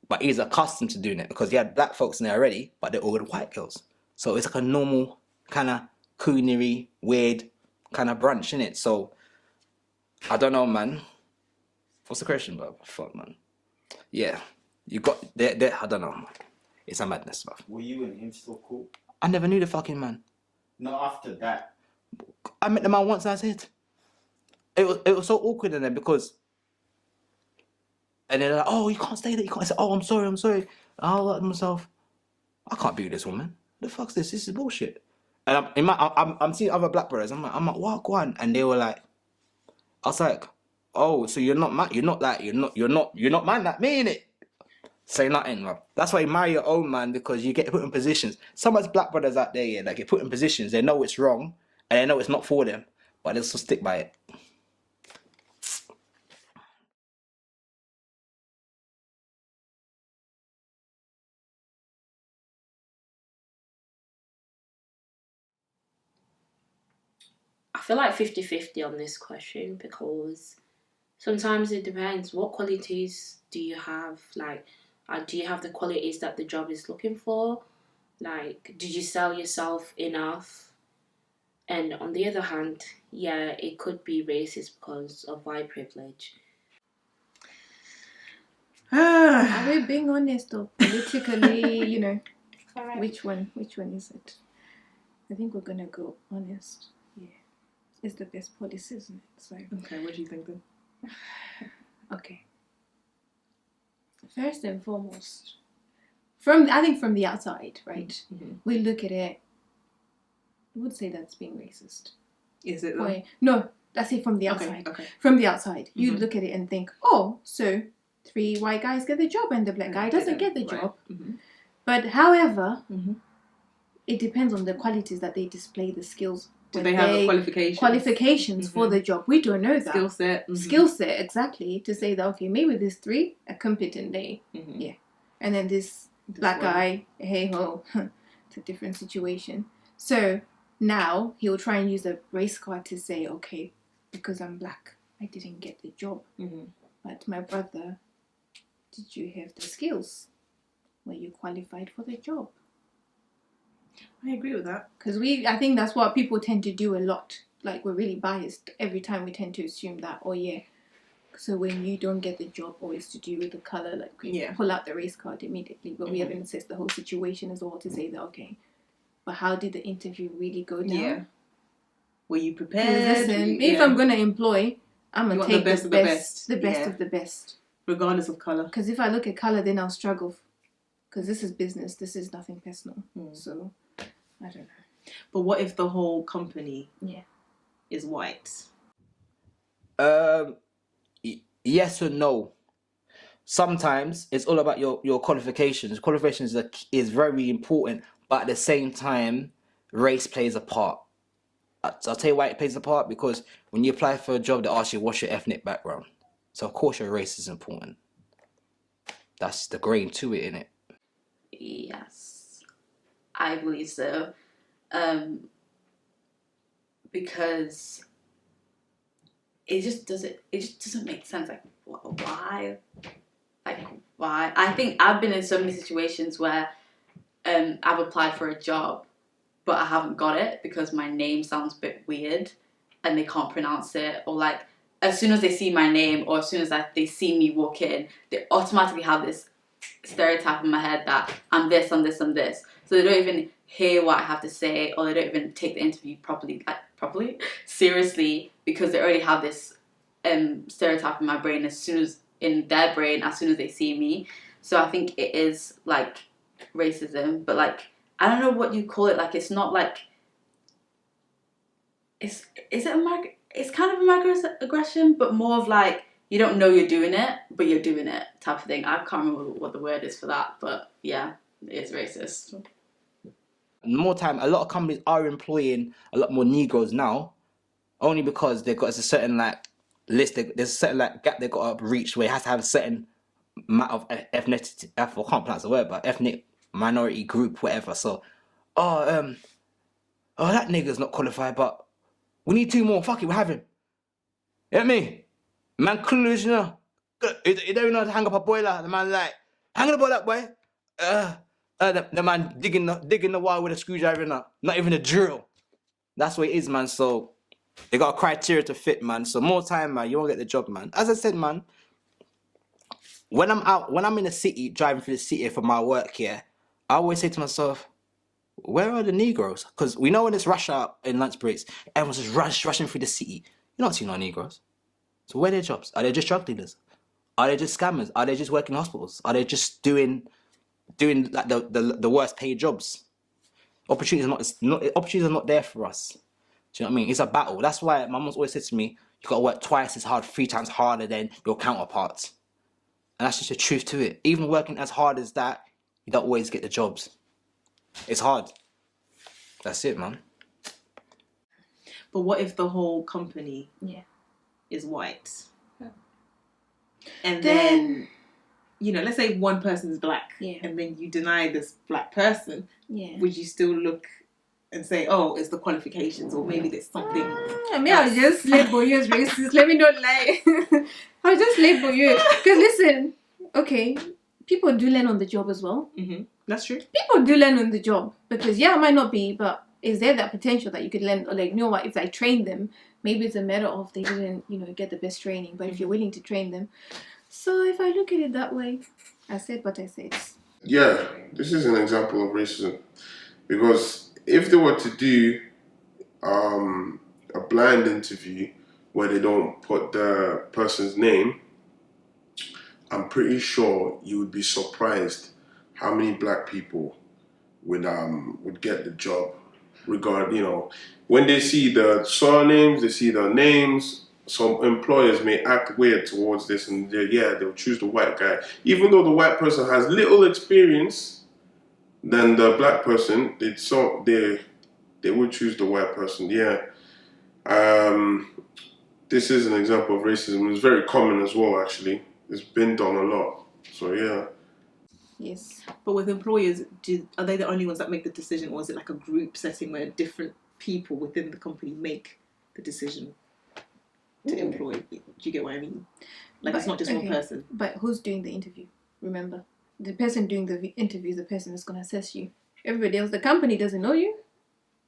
S1: But he's accustomed to doing it because he had black folks in there already, but they're all with white girls. So it's like a normal kind of coonery, weird kind of brunch, innit? So I don't know, man. What's the question, bro? Fuck, man. Yeah, you got there. I don't know, man. It's a madness, bro.
S8: Were you and him still cool?
S1: I never knew the fucking man.
S8: No, after that.
S1: I met the man once and that's it. It was so awkward in there because. And they're like, oh, you can't stay there. You can't. I said, oh, I'm sorry. I'll let myself. I can't be with this woman. The fuck's this? This is bullshit. And I'm seeing other black brothers. I'm like, what, go on? And they were like, I was like, oh, so you're not man. You're not man like me, innit? Say nothing, bro. That's why you marry your own man, because you get put in positions. Some of us black brothers out there, yeah, that get put in positions. They know it's wrong and they know it's not for them, but they still stick by it.
S2: I feel like 50-50 on this question, because sometimes it depends. What qualities do you have? Like, do you have the qualities that the job is looking for? Like, did you sell yourself enough? And on the other hand, yeah, it could be racist because of white privilege.
S5: Are we being honest or politically, you know, which one is it? I think we're gonna go honest. Yeah. It's the best policy, isn't it? So
S6: Okay, what do you think then?
S5: okay. First and foremost, from the outside, right?
S6: Mm-hmm.
S5: We look at it. I would say that's being racist.
S6: Is it?
S5: Wait, no, that's it from the outside.
S6: Okay.
S5: From the outside, you
S6: Mhm.
S5: look at it and think, oh, so 3 white guys get the job and the black guy doesn't get the
S6: Right.
S5: job.
S6: Mm-hmm.
S5: But however,
S6: Mm-hmm.
S5: it depends on the qualities that they display, the skills.
S6: Do
S5: when
S6: they have a
S5: qualifications for
S6: Mhm.
S5: the job? We don't know that.
S6: skill set? Mhm.
S5: Skill set, exactly, to say that, okay, maybe these 3 are competent,
S6: Mhm.
S5: yeah. And then this black
S6: one.
S5: guy, hey ho, it's a different situation. So now he'll try and use a race card to say, okay, because I'm black, I didn't get the job.
S6: Mhm.
S5: But my brother, did you have the skills? Were you qualified for the job?
S6: I agree with that.
S5: Because I think that's what people tend to do a lot. Like, we're really biased. Every time we tend to assume that, oh yeah, so when you don't get the job, or it's to do with the colour, like we
S6: Yeah.
S5: pull out the race card immediately. But we
S6: Mhm.
S5: haven't assessed the whole situation as well to say that, okay, but how did the interview really go down?
S6: Yeah. Were you
S5: 'Cause
S6: prepared?
S5: listen,
S6: Yeah.
S5: if I'm going to employ, I'm going
S6: You
S5: to
S6: want
S5: take
S6: the best of the best. Yeah.
S5: of the best.
S6: Regardless of colour.
S5: Because if I look at colour, then I'll struggle. Because this is business. This is nothing personal. So, I don't know.
S6: But what if the whole company is white?
S1: Yes or no. Sometimes it's all about your qualifications. Qualifications is very important, but at the same time, race plays a part. I'll tell you why it plays a part, because when you apply for a job, they ask you what's your ethnic background. So of course your race is important. That's the grain to it, innit?
S4: Yes, I believe so. Because it just doesn't make sense. Like, why? Like, why? I think I've been in so many situations where I've applied for a job, but I haven't got it because my name sounds a bit weird and they can't pronounce it, or like as soon as they see my name or as soon as they see me walk in, they automatically have this stereotype in my head that I'm this, I'm this, I'm this. So they don't even hear what I have to say, or they don't even take the interview properly, seriously, because they already have this stereotype in my brain as soon as they see me. So I think it is like racism, but like I don't know what you call it. Like it's not like it's kind of a microaggression, but more of like you don't know you're doing it, but you're doing it type of thing. I can't remember what the word is for that, but yeah, it's racist.
S1: More time, a lot of companies are employing a lot more Negroes now, only because they've got a certain like list. There's a certain like gap they got to reach where it has to have a certain amount of ethnicity. I can't pronounce the word, but ethnic minority group, whatever. So, that nigga's not qualified, but we need 2 more. Fuck it, we'll have him. You get me? Man, clueless, you know. You don't even know how to hang up a boiler. The man like, hang the boiler up, boy. The man digging the wire with a screwdriver, not even a drill. That's what it is, man. So they got a criteria to fit, man. So more time, man, you won't get the job, man. As I said, man, when I'm in the city, driving through the city for my work here, I always say to myself, where are the Negroes? Because we know when it's rush hour in lunch breaks, everyone's just rushing through the city. You don't see no Negroes. So where are their jobs? Are they just drug dealers? Are they just scammers? Are they just working in hospitals? Are they just doing like the worst paid jobs? Opportunities are not there for us. Do you know what I mean? It's a battle. That's why my mom always said to me, you gotta work twice as hard, 3 times harder than your counterparts. And that's just the truth to it. Even working as hard as that, you don't always get the jobs. It's hard. That's it, man.
S6: But what if the whole company is white? And then, let's say one person is black, and then you deny this black person, would you still look and say, oh, it's the qualifications, or maybe there's something?
S5: I'll just label you as racist. Let me not lie. I'll just label you. Because listen, okay, people do learn on the job as well.
S6: Mm-hmm. That's true.
S5: People do learn on the job. Because, it might not be, but is there that potential that you could learn? Or like, you know what, if I train them, maybe it's a matter of they didn't, get the best training. But if you're willing to train them. So if I look at it that way, I said what I said.
S3: Yeah, this is an example of racism. Because if they were to do a blind interview where they don't put the person's name, I'm pretty sure you would be surprised how many black people would get the job. When they see the surnames, they see the names, some employers may act weird towards this, and they'll choose the white guy, even though the white person has little experience than the black person. They would choose the white person. Yeah. This is an example of racism. It's very common as well, actually. It's been done a lot. So, yeah.
S5: Yes.
S6: But with employers, are they the only ones that make the decision, or is it like a group setting where different people within the company make the decision to employ? Do you get what I mean? Like, it's not just one person.
S5: But who's doing the interview? Remember, the person doing the interview is the person that's going to assess you. Everybody else, the company doesn't know you.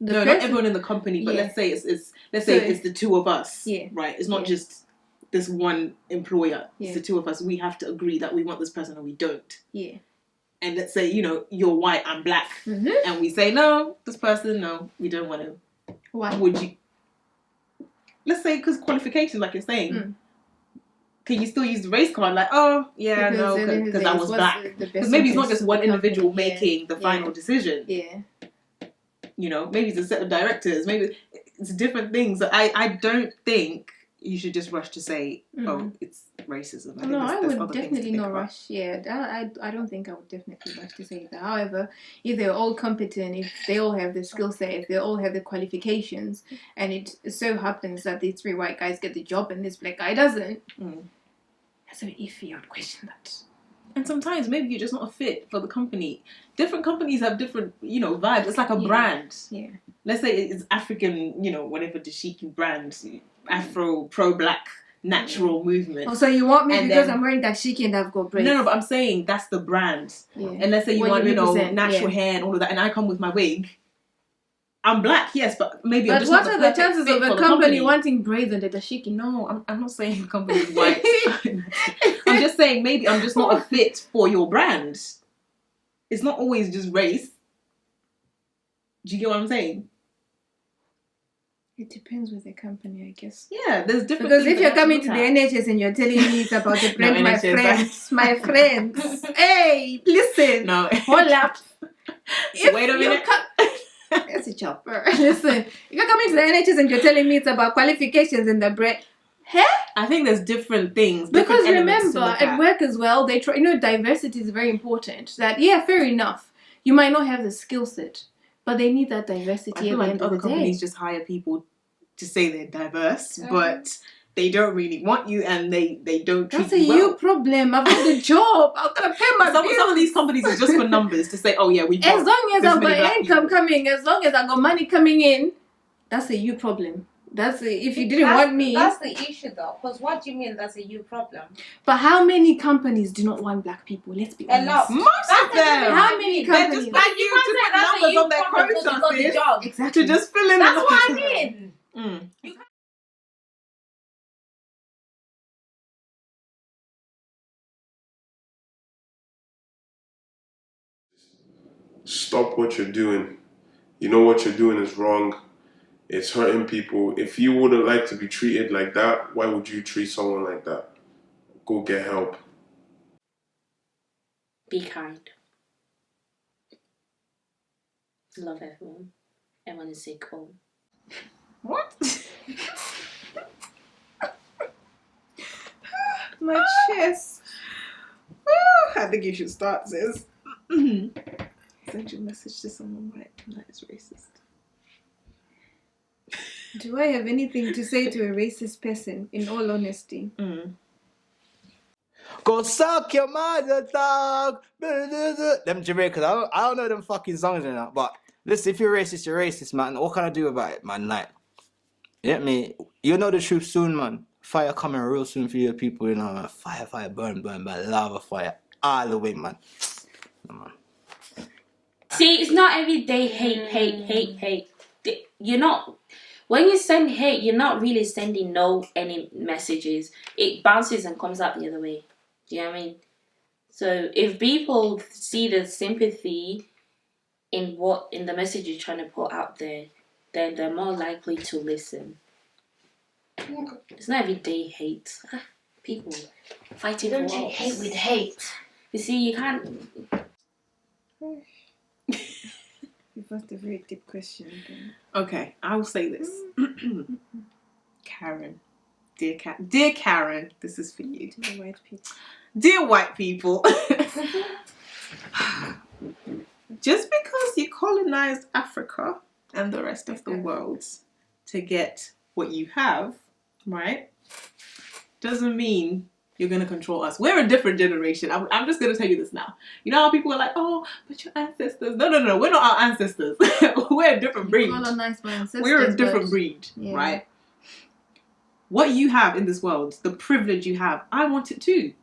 S6: Not everyone in the company, but let's say it's the two of us, right? It's not just this one employer. It's the two of us. We have to agree that we want this person or we don't.
S5: Yeah.
S6: And let's say, you're white, I'm black, and we say, no, this person, no, we don't want him.
S5: Why
S6: would you? Let's say because qualification, like you're saying. Can you still use the race card? Like, oh, yeah, because I was black. Because maybe it's not just one individual making the final decision.
S5: Yeah.
S6: Maybe it's a set of directors. Maybe it's different things. I don't think you should just rush to say, oh, it's racism.
S5: I would definitely not rush. Yeah, I don't think I would definitely rush to say that. However, if they're all competent, if they all have the skill set, if they all have the qualifications, and it so happens that these 3 white guys get the job and this black guy doesn't, that's a bit iffy. I'd question that.
S6: And sometimes maybe you're just not a fit for the company. Different companies have different, vibes. It's like a brand.
S5: Yeah.
S6: Let's say it's African, whatever dashiki brand, Afro, pro-black, natural movement.
S5: Oh, so you want me because I'm wearing dashiki and I've got braids?
S6: No, but I'm saying that's the brand.
S5: Yeah.
S6: And let's say you want, natural hair and all of that, and I come with my wig. I'm black, yes, but maybe I'm just not the perfect fit for the company.
S5: But what are the chances of a company wanting braids and the dashiki?
S6: No, I'm not saying the company is white. I'm just saying maybe I'm just not a fit for your brand. It's not always just race. Do you get what I'm saying?
S5: It depends with the company, I guess.
S6: Yeah, there's different.
S5: Because if you're coming to the NHS and you're telling me it's about the brand, my friends, hey, listen, hold up.
S6: Wait a minute.
S5: That's a chopper. Listen, if you're coming to the NHS and you're telling me it's about qualifications and the brand,
S6: I think there's different things.
S5: Because remember, at work as well, they try. Diversity is very important. That fair enough. You might not have the skill set, but they need that diversity. I
S6: feel like other companies just hire people to say they're diverse, but they don't really want you, and they don't treat you well.
S5: That's a you problem. I've got a job. I've got to pay my bills.
S6: Some of these companies are just for numbers to say, oh yeah, we've got
S5: as long as I've got income coming, as long as I got money coming in, that's a you problem. If you didn't want me.
S9: That's the issue though, because what do you mean that's a you problem?
S5: But how many companies do not want black people? Let's be honest.
S9: A lot.
S6: Most of them.
S5: How many companies?
S6: They're just like you to put numbers on their processes.
S5: Exactly.
S6: To just fill in.
S9: That's what I mean.
S3: Stop what you're doing. You know what you're doing is wrong. It's hurting people. If you wouldn't like to be treated like that, why would you treat someone like that? Go get help.
S2: Be kind. Love everyone. Everyone is sick home.
S6: What?
S5: My chest.
S6: I think you should start, sis. Send your message to someone that is racist.
S5: Do I have anything to say to a racist person, in all honesty?
S1: Go suck your mother, dog. Them Jamaicans, I don't know them fucking songs and that, but listen, if you're racist, man. What can I do about it, man? Like, you get me? You know the truth soon, man. Fire coming real soon for your people, man. Fire, burn, but lava fire all the way, man. Man.
S2: See, it's not every day hate. You're not. When you send hate, you're not really sending any messages. It bounces and comes out the other way. Do you know what I mean? So if people see the sympathy in the message you're trying to put out there, then they're more likely to listen. It's not every day hate. People fighting for
S7: Don't hate with hate.
S2: You see, you can't.
S5: You've asked a very deep question again.
S6: Okay, I will say this. Karen, Dear Karen, this is for you.
S5: To the white people.
S6: Dear white people, just because you colonized Africa and the rest of the world to get what you have, right, doesn't mean you're going to control us. We're a different generation. I'm just going to tell you this now. You know how people are like, oh, but your ancestors. No. We're not our ancestors. We're a different breed.
S5: Colonized by ancestors.
S6: We're a different breed, right? What you have in this world, the privilege you have, I want it too.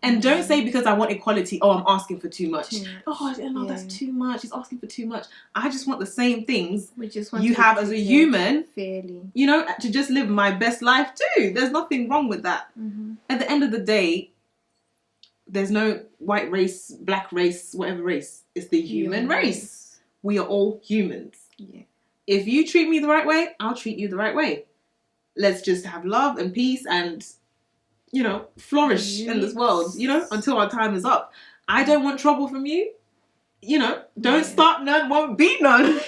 S6: And don't say because I want equality, oh, I'm asking for too much. Oh, no, that's too much. He's asking for too much. I just want the same things you have as a human,
S5: fairly.
S6: You know, to just live my best life too. There's nothing wrong with that. At the end of the day, there's no white race, black race, whatever race. It's the human race. We are all humans.
S5: Yeah.
S6: If you treat me the right way, I'll treat you the right way. Let's just have love and peace and, you know, flourish in this world, you know, until our time is up. I don't want trouble from you. You know, don't start none, won't be none.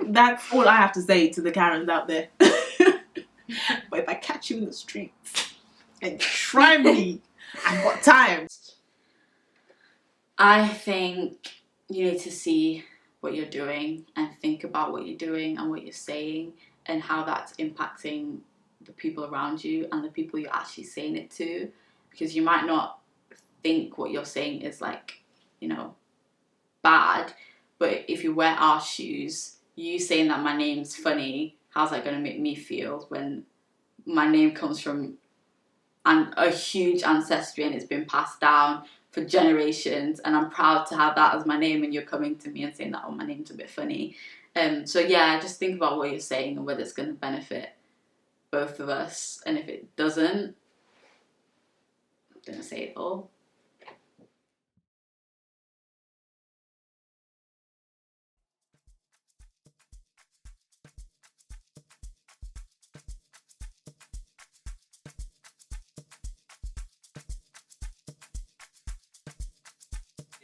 S6: That's all I have to say to the Karens out there. But if I catch you in the streets and try me, I've got time.
S4: I think you need to see what you're doing and think about what you're doing and what you're saying and how that's impacting the people around you and the people you're actually saying it to, because you might not think what you're saying is like, you know, bad, but if you wear our shoes, you saying that my name's funny, how's that going to make me feel when my name comes from a huge ancestry and it's been passed down for generations, and I'm proud to have that as my name, and you're coming to me and saying that, oh, my name's a bit funny. So yeah, just think about what you're saying and whether it's going to benefit both of us, and if it doesn't, don't say it all.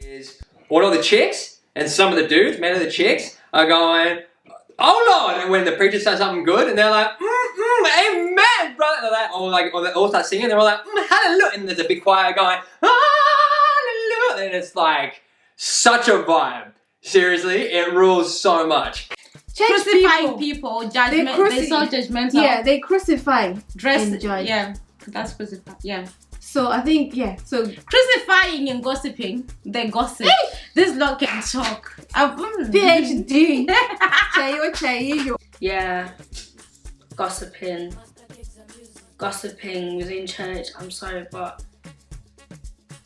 S10: Is all of the chicks and some of the dudes, many of the chicks, are going, oh Lord, and when the preacher says something good, and they're like, amen, brother, they're like, or they all start singing, they're all like, hallelujah, and there's a big choir going, hallelujah, and it's like, such a vibe. Seriously, it rules so much.
S9: Crucifying people, judgment, they're so judgmental.
S5: Yeah, they crucify,
S9: dress,
S5: and judge.
S9: Yeah, that's crucify, yeah.
S5: So I think, so
S9: crucifying and gossiping, they gossip. This lot can talk.
S5: PhD.
S2: Yeah, gossiping within church. I'm sorry, but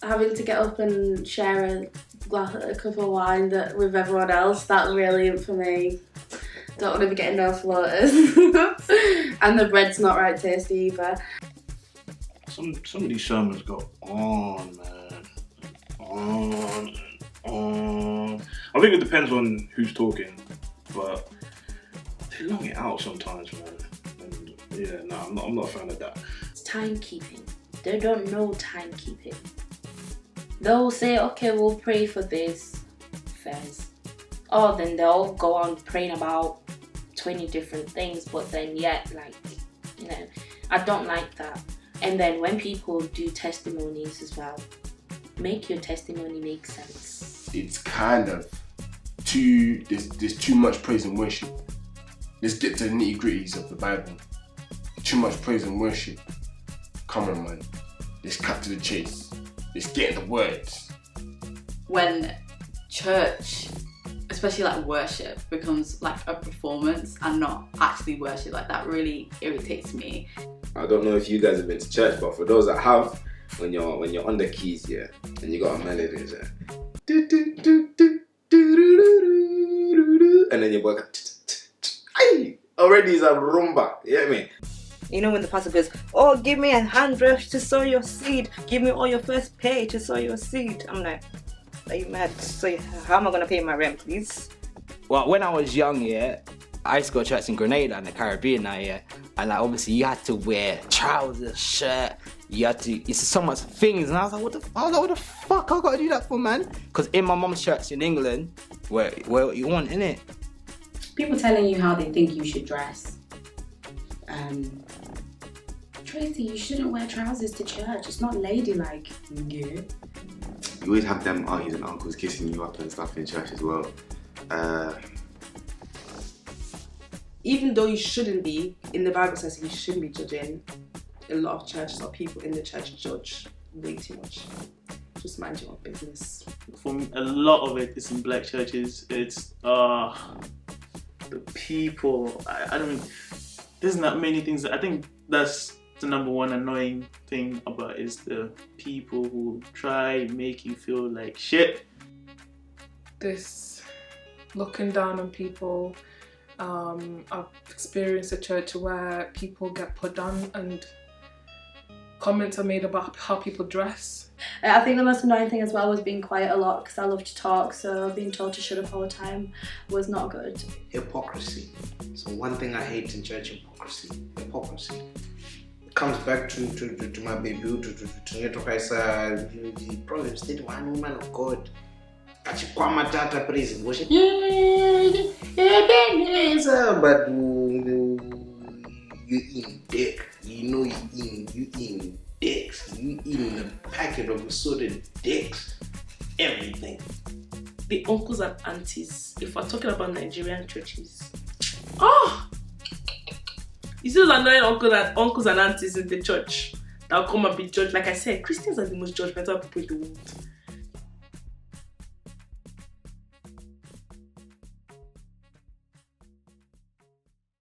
S2: having to get up and share a cup of wine with everyone else, that really isn't for me. Don't want to be getting no floaters. And the bread's not right tasty either.
S11: Some of these sermons go on, man. On. I think it depends on who's talking, but they long it out sometimes, man. And yeah, no, I'm not a fan of that.
S2: It's timekeeping. They don't know timekeeping. They'll say, okay, we'll pray for this first. Oh, then they'll go on praying about 20 different things, but then yet, like, you know, I don't like that. And then when people do testimonies as well, make your testimony make sense.
S3: It's kind of there's too much praise and worship. Let's get to the nitty gritties of the Bible. Too much praise and worship. Come on, man. Let's cut to the chase. Let's get in the words.
S4: When church, especially like worship, becomes like a performance and not actually worship, like that really irritates me.
S12: I don't know if you guys have been to church, but for those that have, when you're on the keys, yeah, and you got a melody, yeah, and then you work, already is a rumba, you get me?
S13: You know when the pastor goes, oh, give me 100 to sow your seed, give me all your first pay to sow your seed. I'm like, are you mad? So how am I gonna pay my rent, please?
S1: Well, when I was young, yeah, I used to go to church in Grenada and the Caribbean now, yeah. And like obviously you had to wear trousers, shirt, it's so much things. And I was like, what the fuck I gotta do that for, man? Because in my mum's church in England, where you want, innit?
S14: People telling you how they think you should dress.
S2: Tracy, you shouldn't wear trousers to church. It's not ladylike. Yeah.
S12: You always have them aunties and uncles kissing you up and stuff in church as well.
S14: Even though you shouldn't be, in the Bible says you shouldn't be judging. A lot of churches or people in the church judge way too much. Just mind your own business.
S15: For me, a lot of it is in black churches. It's the people. I don't. There's not many things. I think that's the number one annoying thing about is the people who try make you feel like shit.
S16: This looking down on people. I've experienced a church where people get put down and comments are made about how people dress.
S17: I think the most annoying thing as well was being quiet a lot because I love to talk, so being told to shut up all the time was not good.
S18: Hypocrisy. So one thing I hate in church, hypocrisy. It comes back to my baby, to Christ, the problem state one woman of God. Achikwama tata praise worship. But you in dick. You know you in dicks. You in a packet of assorted dicks. Everything.
S14: The uncles and aunties, if we're talking about Nigerian churches. You see those annoying uncles and aunties in the church that will come and be judged. Like I said, Christians are the most judgmental people in the world.